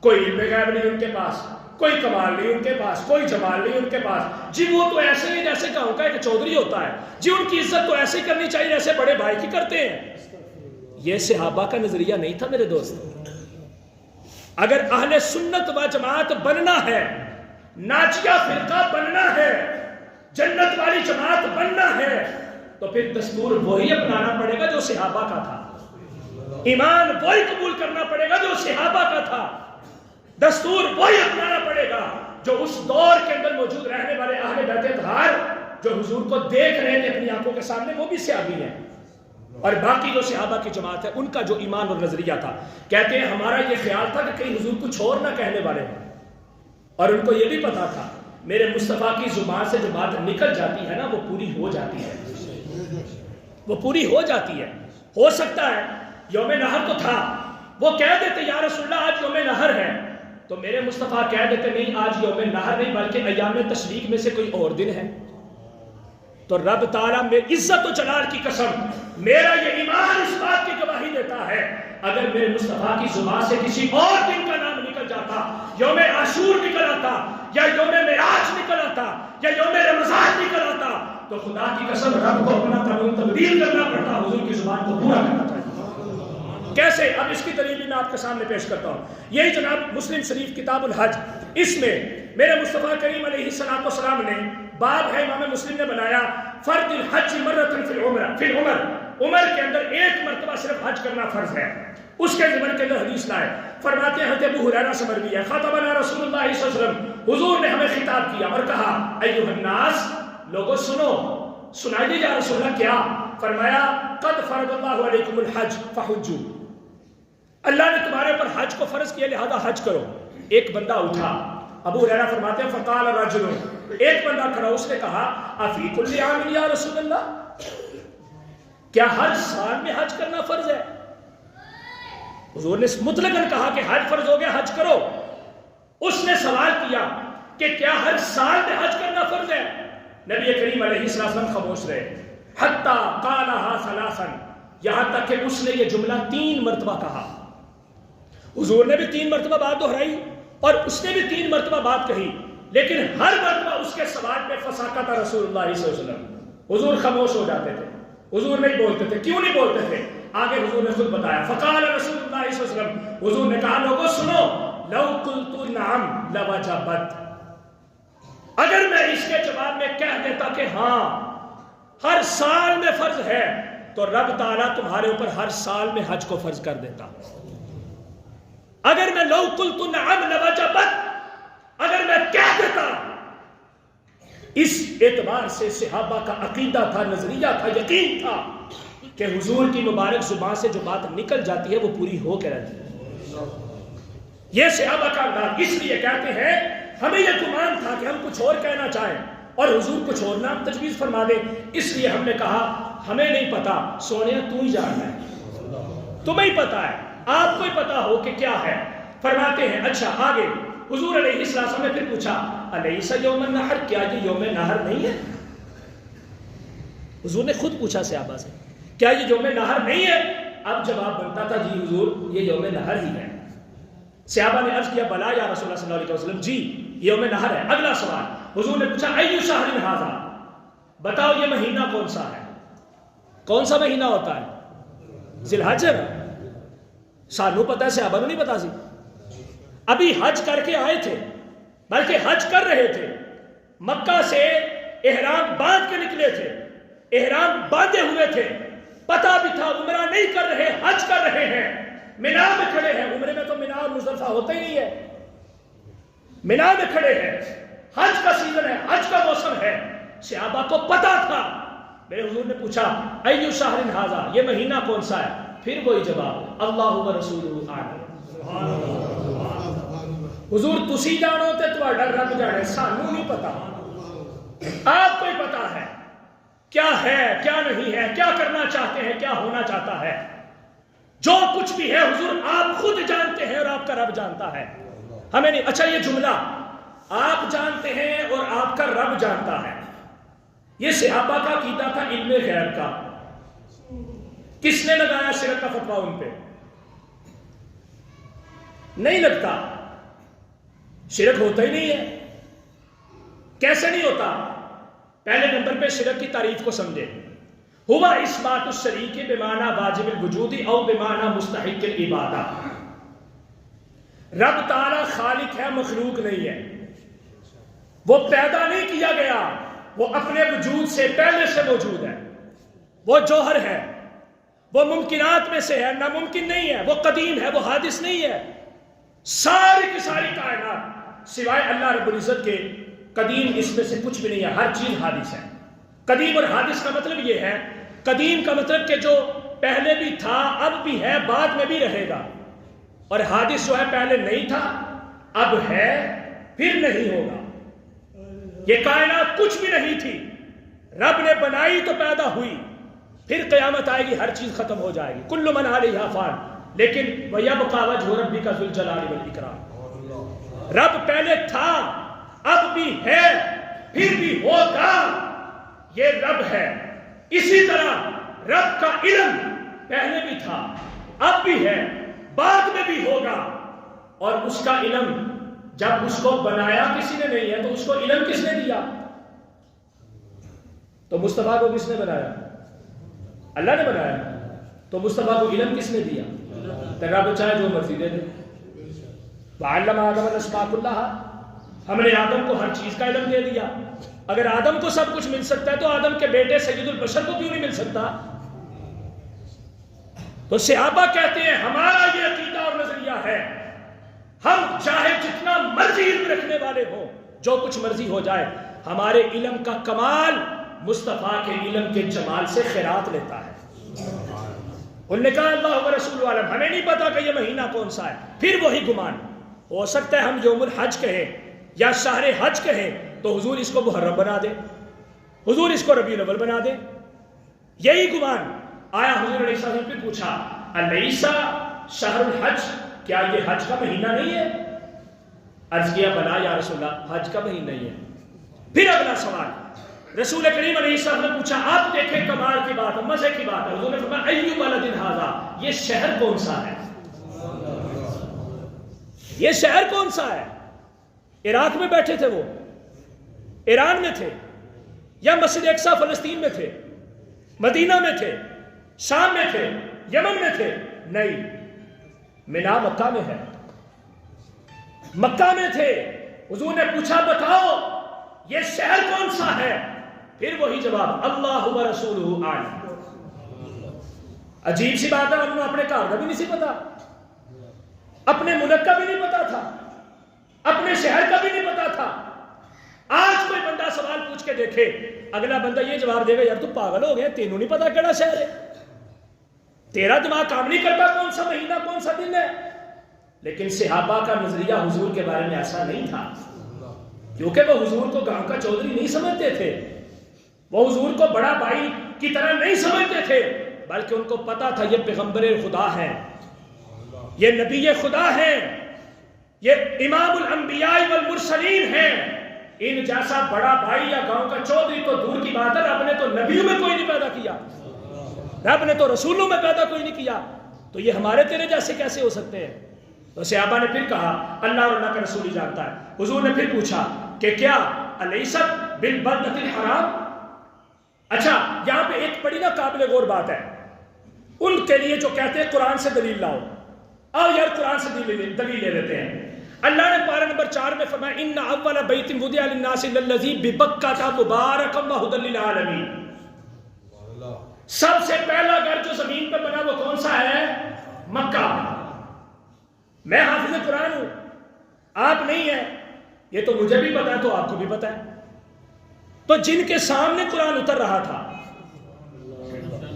کوئی علم غیب نہیں ان کے پاس، کوئی کمال نہیں ان کے پاس، کوئی جمال نہیں ان کے پاس، جی وہ تو ایسے ہی جیسے گاؤں کا ایک چودھری ہوتا ہے، جی ان کی عزت تو ایسے ہی کرنی چاہیے جیسے بڑے بھائی کی کرتے ہیں۔ یہ صحابہ کا نظریہ نہیں تھا میرے دوست۔ اگر اہل سنت و جماعت بننا ہے، ناجیہ فرقہ بننا ہے، جنت والی جماعت بننا ہے، تو پھر دستور وہی اپنانا پڑے گا جو صحابہ کا تھا، ایمان وہی قبول کرنا پڑے گا جو صحابہ کا تھا، دستور وہی اپنانا پڑے گا جو اس دور کے اندر موجود رہنے والے اہل بیت اطہار جو حضور کو دیکھ رہے تھے اپنی آنکھوں کے سامنے، وہ بھی صحابی ہیں، اور باقی جو صحابہ کی جماعت ہے ان کا جو ایمان اور نظریہ تھا۔ کہتے ہیں ہمارا یہ خیال تھا کہ کہیں حضور کچھ اور نہ کہنے والے ہیں، اور ان کو یہ بھی پتا تھا میرے مصطفیٰ کی زبان سے جو بات نکل جاتی ہے نا وہ پوری ہو جاتی ہے۔ وہ پوری ہو جاتی ہے. ہو سکتا ہے یوم نہر تو تھا، وہ کہہ دیتے یا رسول اللہ آج یوم نہر ہے، تو میرے مصطفیٰ کہہ دیتے نہیں آج یوم نہر نہیں بلکہ ایام تشریق میں سے کوئی اور دن ہے. تو رب تعالیٰ میں عزت و جلال کی قسم میرا یہ ایمان اس بات کی گواہی دیتا ہے اگر میرے مصطفیٰ کی زبان سے کسی اور دن کا نام نکل جاتا، یوم عاشور نکل آتا یا یوم معراج نکل آتا یا یوم رمضان نکل آتا، تو خدا کی قسم رب کو اپنا قانون تبدیل کرنا پڑتا، حضور کی زبان کو پورا کرنا چاہیے. کیسے؟ اب اس کی دلیل بھی میں آپ کے سامنے پیش کرتا ہوں. یہی جناب مسلم شریف کتاب الحج، اس میں میرے مصطفیٰ کریم علیہ السلام نے باب ہے امام مسلم نے بنایا فرض الحج مرتن فی العمر، عمر کے اندر ایک مرتبہ صرف حج کرنا فرض ہے. اس کے ضمن کے اندر حدیث لائے، فرماتے ہیں حضرت ابو ہریرہ سے مروی ہے خاطبنا رسول اللہ صلی اللہ علیہ وسلم، حضور نے ہمیں خطاب کیا اور کہا ایھا الناس، لوگوں سنو، سنائیے یا رسول اللہ کیا؟ فرمایا قد فرض اللہ علیکم الحج فحجوا، اللہ نے تمہارے اوپر حج کو فرض کیا لہذا حج کرو. ایک بندہ اٹھا، ابو ہریرہ فرماتے ہیں فقال رجل، ایک بندہ کھڑا، اس نے کہا افی کل عام یا رسول اللہ، کیا ہر سال میں حج کرنا فرض ہے؟ حضور نے مطلقاً کہا کہ حج فرض ہو گیا حج کرو. اس نے سوال کیا کہ کیا ہر سال میں حج کرنا فرض ہے؟ نبی کریم علیہ السلام خاموش رہے حتی قالها ثلاثا، یہاں تک کہ اس نے یہ جملہ 3 مرتبہ کہا. حضور نے بھی 3 مرتبہ بات دہرائی اور اس نے بھی 3 مرتبہ بات کہی، لیکن ہر مرتبہ اس کے سوال پہ فساکت رسول اللہ صلی اللہ علیہ وسلم، حضور خاموش ہو جاتے تھے، حضور نہیں بولتے تھے. کیوں نہیں بولتے تھے؟ آگے حضور نے خود بتایا فقال رسول اللہ صلی اللہ علیہ وسلم، حضور نے کہا لوگوں سنو لو قلت نعم لوجبت، اگر میں اس کے جواب میں کہہ دیتا کہ ہاں ہر سال میں فرض ہے تو رب تعالیٰ تمہارے اوپر ہر سال میں حج کو فرض کر دیتا. اگر میں لو قلت نعم لوجبت، اگر میں کہہ دیتا، اس اعتبار سے صحابہ کا عقیدہ تھا، نظریہ تھا، یقین تھا کہ حضور کی مبارک زبان سے جو بات نکل جاتی ہے وہ پوری ہو کے رہتی ہے. یہ صحابہ کا انداز. اس لیے کہتے ہیں ہمیں یہ گمان تھا کہ ہم کچھ اور کہنا چاہیں اور حضور کچھ اور نام تجویز فرما دے، اس لیے ہم نے کہا ہمیں نہیں پتا، سونیا تو ہی جاننا ہے، تمہیں ہی پتا ہے، آپ کو ہی پتا ہو کہ کیا ہے. فرماتے ہیں اچھا آگے حضور علیہ السلام نے پھر پوچھا الیس یوم النحر، کیا یہ یوم نہر نہیں ہے؟ حضور نے خود پوچھا صحابہ سے کیا یہ یوم نہر نہیں ہے؟ اب جواب بنتا تھا جی حضور یہ یوم نہر ہی ہے. صحابہ نے عرض کیا بلا یا رسول اللہ صلی اللہ علیہ وسلم، جی یوم نہر ہے. اگلا سوال حضور نے پوچھا ایو شہر ھذا، بتاؤ یہ مہینہ کون سا ہے؟ کون سا مہینہ ہوتا ہے؟ ذی الحج. سانو پتا ہے، صحابہ کو نہیں پتا سی. ابھی حج کر کے آئے تھے، بلکہ حج کر رہے تھے، مکہ سے احرام باندھ کے نکلے تھے، احرام باندھے ہوئے تھے، پتہ بھی تھا عمرہ نہیں کر رہے، حج کر رہے ہیں، مینا میں کھڑے ہیں. عمرے میں تو مینا اور مزدلفہ ہوتا ہی نہیں ہے، مینا میں کھڑے ہیں، حج کا سیزن ہے، حج کا موسم ہے. صحابہ کو پتا تھا. میرے حضور نے پوچھا ایو شہر ھذا، یہ مہینہ کون سا ہے؟ پھر وہی جواب اللہ و رسولہ اعلم. حضور تسی جانو تے تہاڈا رب جانے، سانو نہیں پتا، آپ کو ہی پتا ہے کیا ہے کیا نہیں ہے، کیا کرنا چاہتے ہیں، کیا ہونا چاہتا ہے. جو کچھ بھی ہے حضور آپ خود جانتے ہیں اور آپ کا رب جانتا ہے، ہمیں نہیں. اچھا یہ جملہ آپ جانتے ہیں اور آپ کا رب جانتا ہے، یہ صحابہ کا عقیدہ تھا علم غیب کا. کس نے لگایا شرک کا فتویٰ ان پہ؟ نہیں لگتا، شرک ہوتا ہی نہیں ہے. کیسے نہیں ہوتا؟ پہلے نمبر پہ شرک کی تعریف کو سمجھے. ہوا اثبات الشریک بمعنی واجب الوجود او بمعنی مستحق العبادہ. رب تعالی خالق ہے، مخلوق نہیں ہے، وہ پیدا نہیں کیا گیا، وہ اپنے وجود سے پہلے سے موجود ہے، وہ جوہر ہے، وہ ممکنات میں سے ہے، ناممکن نہیں ہے، وہ قدیم ہے، وہ حادث نہیں ہے. ساری کی ساری کائنات سوائے اللہ رب العزت کے قدیم اس میں سے کچھ بھی نہیں ہے، ہر چیز حادث ہے. قدیم اور حادث کا مطلب یہ ہے، قدیم کا مطلب کہ جو پہلے بھی تھا، اب بھی ہے، بعد میں بھی رہے گا، اور حادث جو ہے پہلے نہیں تھا، اب ہے، پھر نہیں ہوگا. یہ کائنات کچھ بھی نہیں تھی، رب نے بنائی تو پیدا ہوئی، پھر قیامت آئے گی، ہر چیز ختم ہو جائے گی، کل من علیہا فان، لیکن وَيَبْقَى وَجْهُ رَبِّكَ ذُو الْجَلَالِ وَالْإِكْرَامِ، رب پہلے تھا، اب بھی ہے، پھر بھی ہوگا، یہ رب ہے۔ اسی طرح رب کا علم پہلے بھی تھا، اب بھی ہے، بعد میں بھی ہوگا، اور اس کا علم جب اس کو بنایا کسی نے نہیں ہے تو اس کو علم کس نے دیا؟ تو مصطفیٰ کو کس نے بنایا؟ اللہ نے بنایا۔ تو مصطفیٰ کو علم کس نے دیا؟ تو رب چاہے جو مرضی دے دے۔ وَعَلَّمَ آدَمَ الْأَسْمَاءَ كُلَّهَا، ہم نے آدم کو ہر چیز کا علم دے دیا۔ اگر آدم کو سب کچھ مل سکتا ہے تو آدم کے بیٹے سید البشر کو کیوں نہیں مل سکتا؟ تو صحابہ کہتے ہیں ہمارا یہ عقیدہ اور نظریہ ہے، ہم چاہے جتنا مرضی علم رکھنے والے ہوں، جو کچھ مرضی ہو جائے، ہمارے علم کا کمال مصطفیٰ کے علم کے جمال سے خیرات لیتا ہے۔ انہوں نے کہا اللہ و رسول عالم، ہمیں نہیں پتا کہ یہ مہینہ کون سا ہے، پھر وہی گمان، ہو سکتا ہے ہم یوم الحج کہیں یا شہر حج کہیں تو حضور اس کو محرم بنا دے، حضور اس کو ربیع الاول بنا دے، یہی گمان آیا۔ حضور علیہ السلام نے پھر پوچھا الیسا شہر الحج، کیا یہ حج کا مہینہ نہیں ہے؟ عرض کیا بلا یا رسول اللہ، حج کا مہینہ نہیں ہے۔ پھر اگلا سوال رسول کریم علیہ السلام نے پوچھا، آپ دیکھیں کمال کی بات ہے، مزے کی بات ہے، حضور نے فرمایا ایو بلد ھذا، یہ شہر کون سا ہے؟ یہ شہر کون سا ہے؟ عراق میں بیٹھے تھے وہ، ایران میں تھے، یا مسجد اقصی فلسطین میں تھے، مدینہ میں تھے، شام میں تھے، یمن میں تھے؟ نہیں، مینا مکہ میں ہے، مکہ میں تھے۔ حضور نے پوچھا بتاؤ یہ شہر کون سا ہے؟ پھر وہی جواب اللہ و رسولہ اعلم۔ عجیب سی بات ہے، انہوں نے اپنے گھر کا بھی نہیں سی پتا، اپنے ملک کا بھی نہیں پتا تھا، اپنے شہر کا بھی نہیں پتا تھا۔ آج کوئی بندہ سوال پوچھ کے دیکھے، اگلا بندہ یہ جواب دے گا یار تو پاگل ہو گیا، تینوں نہیں پتا کیڑا شہر ہے، تیرا دماغ کام نہیں کرتا کون سا مہینہ کون سا دن ہے۔ لیکن صحابہ کا نظریہ حضور کے بارے میں ایسا نہیں تھا، کیونکہ وہ حضور کو گاؤں کا چودھری نہیں سمجھتے تھے، وہ حضور کو بڑا بھائی کی طرح نہیں سمجھتے تھے، بلکہ ان کو پتا تھا یہ پیغمبر خدا ہے، یہ نبی خدا ہے، یہ امام الانبیاء والمرسلین ہیں۔ ان جیسا بڑا بھائی یا گاؤں کا چودھری تو دور کی بات ہے، رب نے تو نبیوں میں کوئی نہیں پیدا کیا، رب نے تو رسولوں میں پیدا کوئی نہیں کیا، تو یہ ہمارے تیرے جیسے کیسے ہو سکتے ہیں؟ تو صحابہ نے پھر کہا اللہ اور اللہ کا رسول ہی جانتا ہے۔ حضور نے پھر پوچھا کہ کیا الیست بالبلدۃ الحرام؟ اچھا یہاں پہ ایک بڑی نا قابل غور بات ہے ان کے لیے جو کہتے ہیں قرآن سے دلیل لاؤ، آؤ یار قرآن سے دلیل لے لیتے ہیں۔ اللہ نے پارہ نمبر 4 میں فرمایا ان اول بیت وضع للناس للذی ببکۃ مبارکا وہدی للعالمین، سب سے پہلا گھر جو زمین پر بنا وہ کون سا ہے؟ مکہ۔ میں حافظ قرآن ہوں، آپ نہیں ہیں، یہ تو مجھے بھی پتا ہے تو آپ کو بھی پتا ہے۔ تو جن کے سامنے قرآن اتر رہا تھا،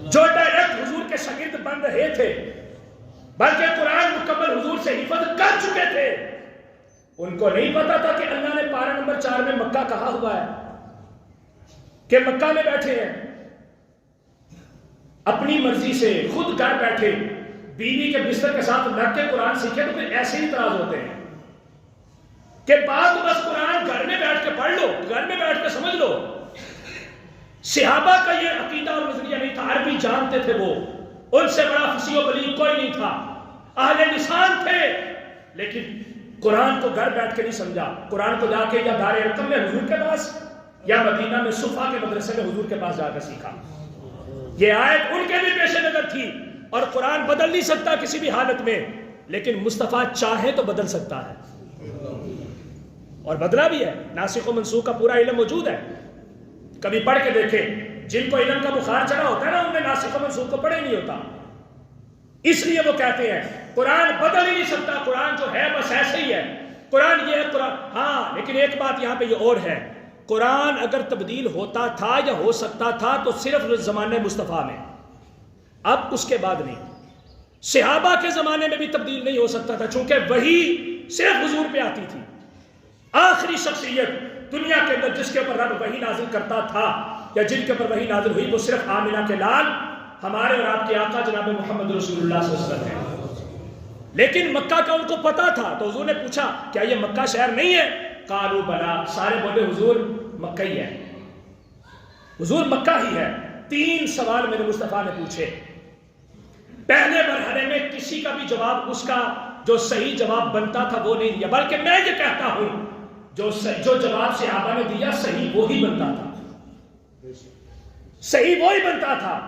جو ڈائریکٹ حضور کے شاگرد بن رہے تھے، بلکہ قرآن مکمل حضور سے حفظ کر چکے تھے، ان کو نہیں پتا تھا کہ اللہ نے پارہ نمبر 4 میں مکہ کہا ہوا ہے، کہ مکہ میں بیٹھے ہیں اپنی مرضی سے، خود گھر بیٹھے بیوی کے بستر کے ساتھ لگ کے قرآن سیکھے تو پھر ایسے ہی اعتراض ہوتے ہیں کہ بات بس قرآن گھر میں بیٹھ کے پڑھ لو، گھر میں بیٹھ کے سمجھ لو۔ صحابہ کا یہ عقیدہ اور نظریہ نہیں تھا، عربی جانتے تھے، وہ ان سے بڑا فصیح و بلیغ کوئی نہیں تھا، اہل لسان تھے، لیکن قرآن کو گھر بیٹھ کے نہیں سمجھا، قرآن کو جا کے یا دار ارقم میں حضور کے پاس یا مدینہ میں صفا کے مدرسے میں حضور کے پاس جا کر سیکھا۔ یہ آیت ان کے بھی پیش نظر تھی، اور قرآن بدل نہیں سکتا کسی بھی حالت میں، لیکن مصطفیٰ چاہے تو بدل سکتا ہے، اور بدلا بھی ہے۔ ناسخ و منسوخ کا پورا علم موجود ہے، کبھی پڑھ کے دیکھیں، جن کو علم کا بخار چڑھا ہوتا ہے نا، ان نے ناسخ و منسوخ کو پڑھا ہی نہیں ہوتا، اس لیے وہ کہتے ہیں قرآن بدل ہی نہیں سکتا، قرآن جو ہے بس ایسے ہی ہے، قرآن یہ ہے قرآن۔ ہاں لیکن ایک بات یہاں پہ یہ اور ہے، قرآن اگر تبدیل ہوتا تھا یا ہو سکتا تھا تو صرف زمانے مصطفیٰ میں، اب اس کے بعد نہیں۔ صحابہ کے زمانے میں بھی تبدیل نہیں ہو سکتا تھا، چونکہ وہی صرف حضور پہ آتی تھی۔ آخری شخصیت دنیا کے اندر جس کے اوپر رب وحی نازل کرتا تھا یا جن کے اوپر وحی نازل ہوئی وہ صرف آمنہ کے لال ہمارے اور آپ کے آقا جناب محمد رسول اللہ صلی اللہ علیہ وسلم ہیں، لیکن مکہ کا ان کو پتا تھا، تو حضور نے پوچھا کیا یہ مکہ شہر نہیں ہے؟ قالوا بلا، سارے بولے حضور مکہ ہی ہے، حضور مکہ ہی ہے۔ 3 سوال میرے مصطفیٰ نے پوچھے، پہلے مرحلے میں کسی کا بھی جواب اس کا جو صحیح جواب بنتا تھا وہ نہیں دیا، بلکہ میں یہ کہتا ہوں جو جواب صحابہ نے دیا صحیح وہی بنتا تھا، صحیح وہی بنتا تھا،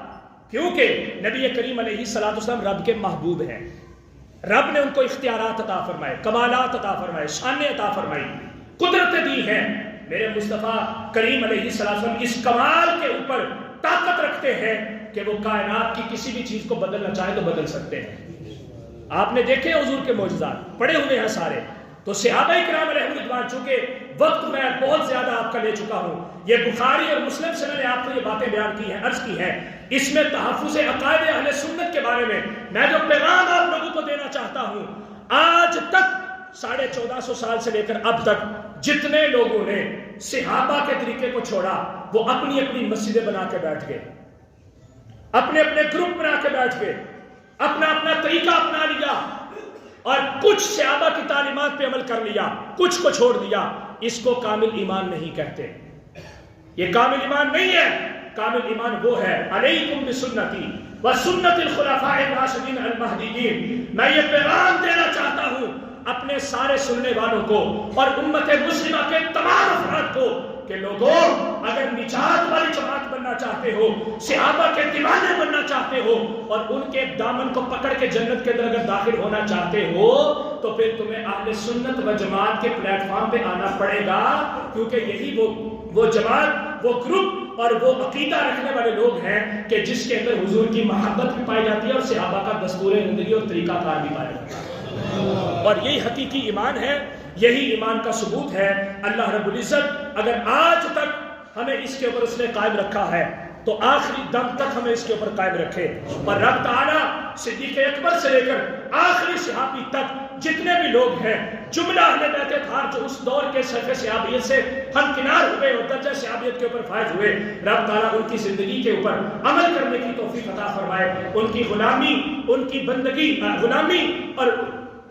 کیونکہ نبی کریم علیہ الصلوۃ والسلام رب کے محبوب ہیں، رب نے ان کو اختیارات عطا فرمائے، کمالات عطا فرمائے، شانیں عطا فرمائی، قدرتیں دی ہیں۔ میرے مصطفیٰ کریم علیہ الصلوۃ والسلام اس کمال کے اوپر طاقت رکھتے ہیں کہ وہ کائنات کی کسی بھی چیز کو بدلنا چاہے تو بدل سکتے ہیں۔ آپ نے دیکھے حضور کے معجزات پڑے ہوئے ہیں سارے، تو صحابہ کرام علیہم رضوان، چونکہ وقت میں بہت زیادہ آپ کا لے چکا ہوں، یہ بخاری اور مسلم سے میں نے آپ کو یہ باتیں بیان کی ہیں، عرض کی ہیں، اس میں تحفظ عقائد اہل سنت کے بارے میں جو پیغام آپ لوگوں کو دینا چاہتا ہوں، آج تک 1450 سال سے لے کر اب تک جتنے لوگوں نے صحابہ کے طریقے کو چھوڑا وہ اپنی اپنی مسجدیں بنا کے بیٹھ گئے، اپنے اپنے گروپ بنا کے بیٹھ گئے، اپنا اپنا طریقہ اپنا لیا، اور کچھ صحابہ کی تعلیمات پہ عمل کر لیا، کچھ کو چھوڑ دیا۔ اس کو کامل ایمان نہیں کہتے، یہ کامل ایمان نہیں ہے۔ کامل ایمان وہ ہے علیکم بسنتی وسنت الخلفاء الراشدین المہدیین۔ میں یہ پیغام دینا چاہتا ہوں اپنے سارے سننے والوں کو اور امت مسلمہ کے تمام افراد کو کہ لوگوں، اگر نجات والی جماعت بننا چاہتے ہو، صحابہ کے دیوانے بننا چاہتے ہو، اور ان کے دامن کو پکڑ کے جنت کے اندر اگر داخل ہونا چاہتے ہو، تو پھر تمہیں اہل سنت و جماعت کے پلیٹ فارم پہ آنا پڑے گا، کیونکہ یہی وہ جماعت، وہ گروپ اور وہ عقیدہ رکھنے والے لوگ ہیں کہ جس کے اندر حضور کی محبت بھی پائی جاتی ہے اور صحابہ کا دستور زندگی اور طریقہ کار بھی پایا جاتا ہے، اور یہی حقیقی ایمان ہے، یہی ایمان کا ثبوت ہے۔ اللہ رب العزت اگر آج تک ہمیں اس کے اوپر اس نے قائم رکھا ہے تو آخری دم تک ہمیں اس کے اوپر قائم رکھے، اور رب تعالیٰ صدیق اکبر سے لے کر آخری صحابی تک جتنے بھی لوگ ہیں، جملہ اہل بیت اطہار جو اس دور کے سفر صحابیت سے ہمکنار ہوئے اور درجہ صحابیت کے اوپر فائز ہوئے، رب تعالیٰ ان کی زندگی کے اوپر عمل کرنے کی توفیق عطا فرمائے، ان کی غلامی، ان کی بندگی، غلامی اور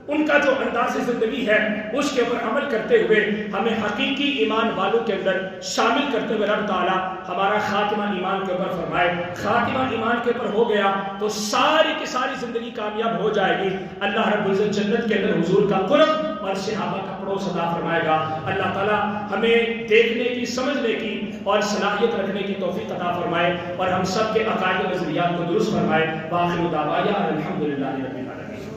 ان کا جو انداز زندگی ہے اس کے اوپر عمل کرتے ہوئے ہمیں حقیقی ایمان والوں کے اندر شامل کرتے ہوئے رب تعالیٰ ہمارا خاتمہ ایمان کے اوپر فرمائے۔ خاتمہ ایمان کے اوپر ہو گیا تو ساری کی ساری زندگی کامیاب ہو جائے گی۔ اللہ رب العزت جنت کے اندر حضور کا قرب اور صحابہ کا پڑوس عطا فرمائے گا۔ اللہ تعالیٰ ہمیں دیکھنے کی، سمجھنے کی اور صلاحیت رکھنے کی توفیق عطا فرمائے، اور ہم سب کے عقائد و نظریات کو درست فرمائے۔ وآخر دعوانا الحمدللہ رب العالمین۔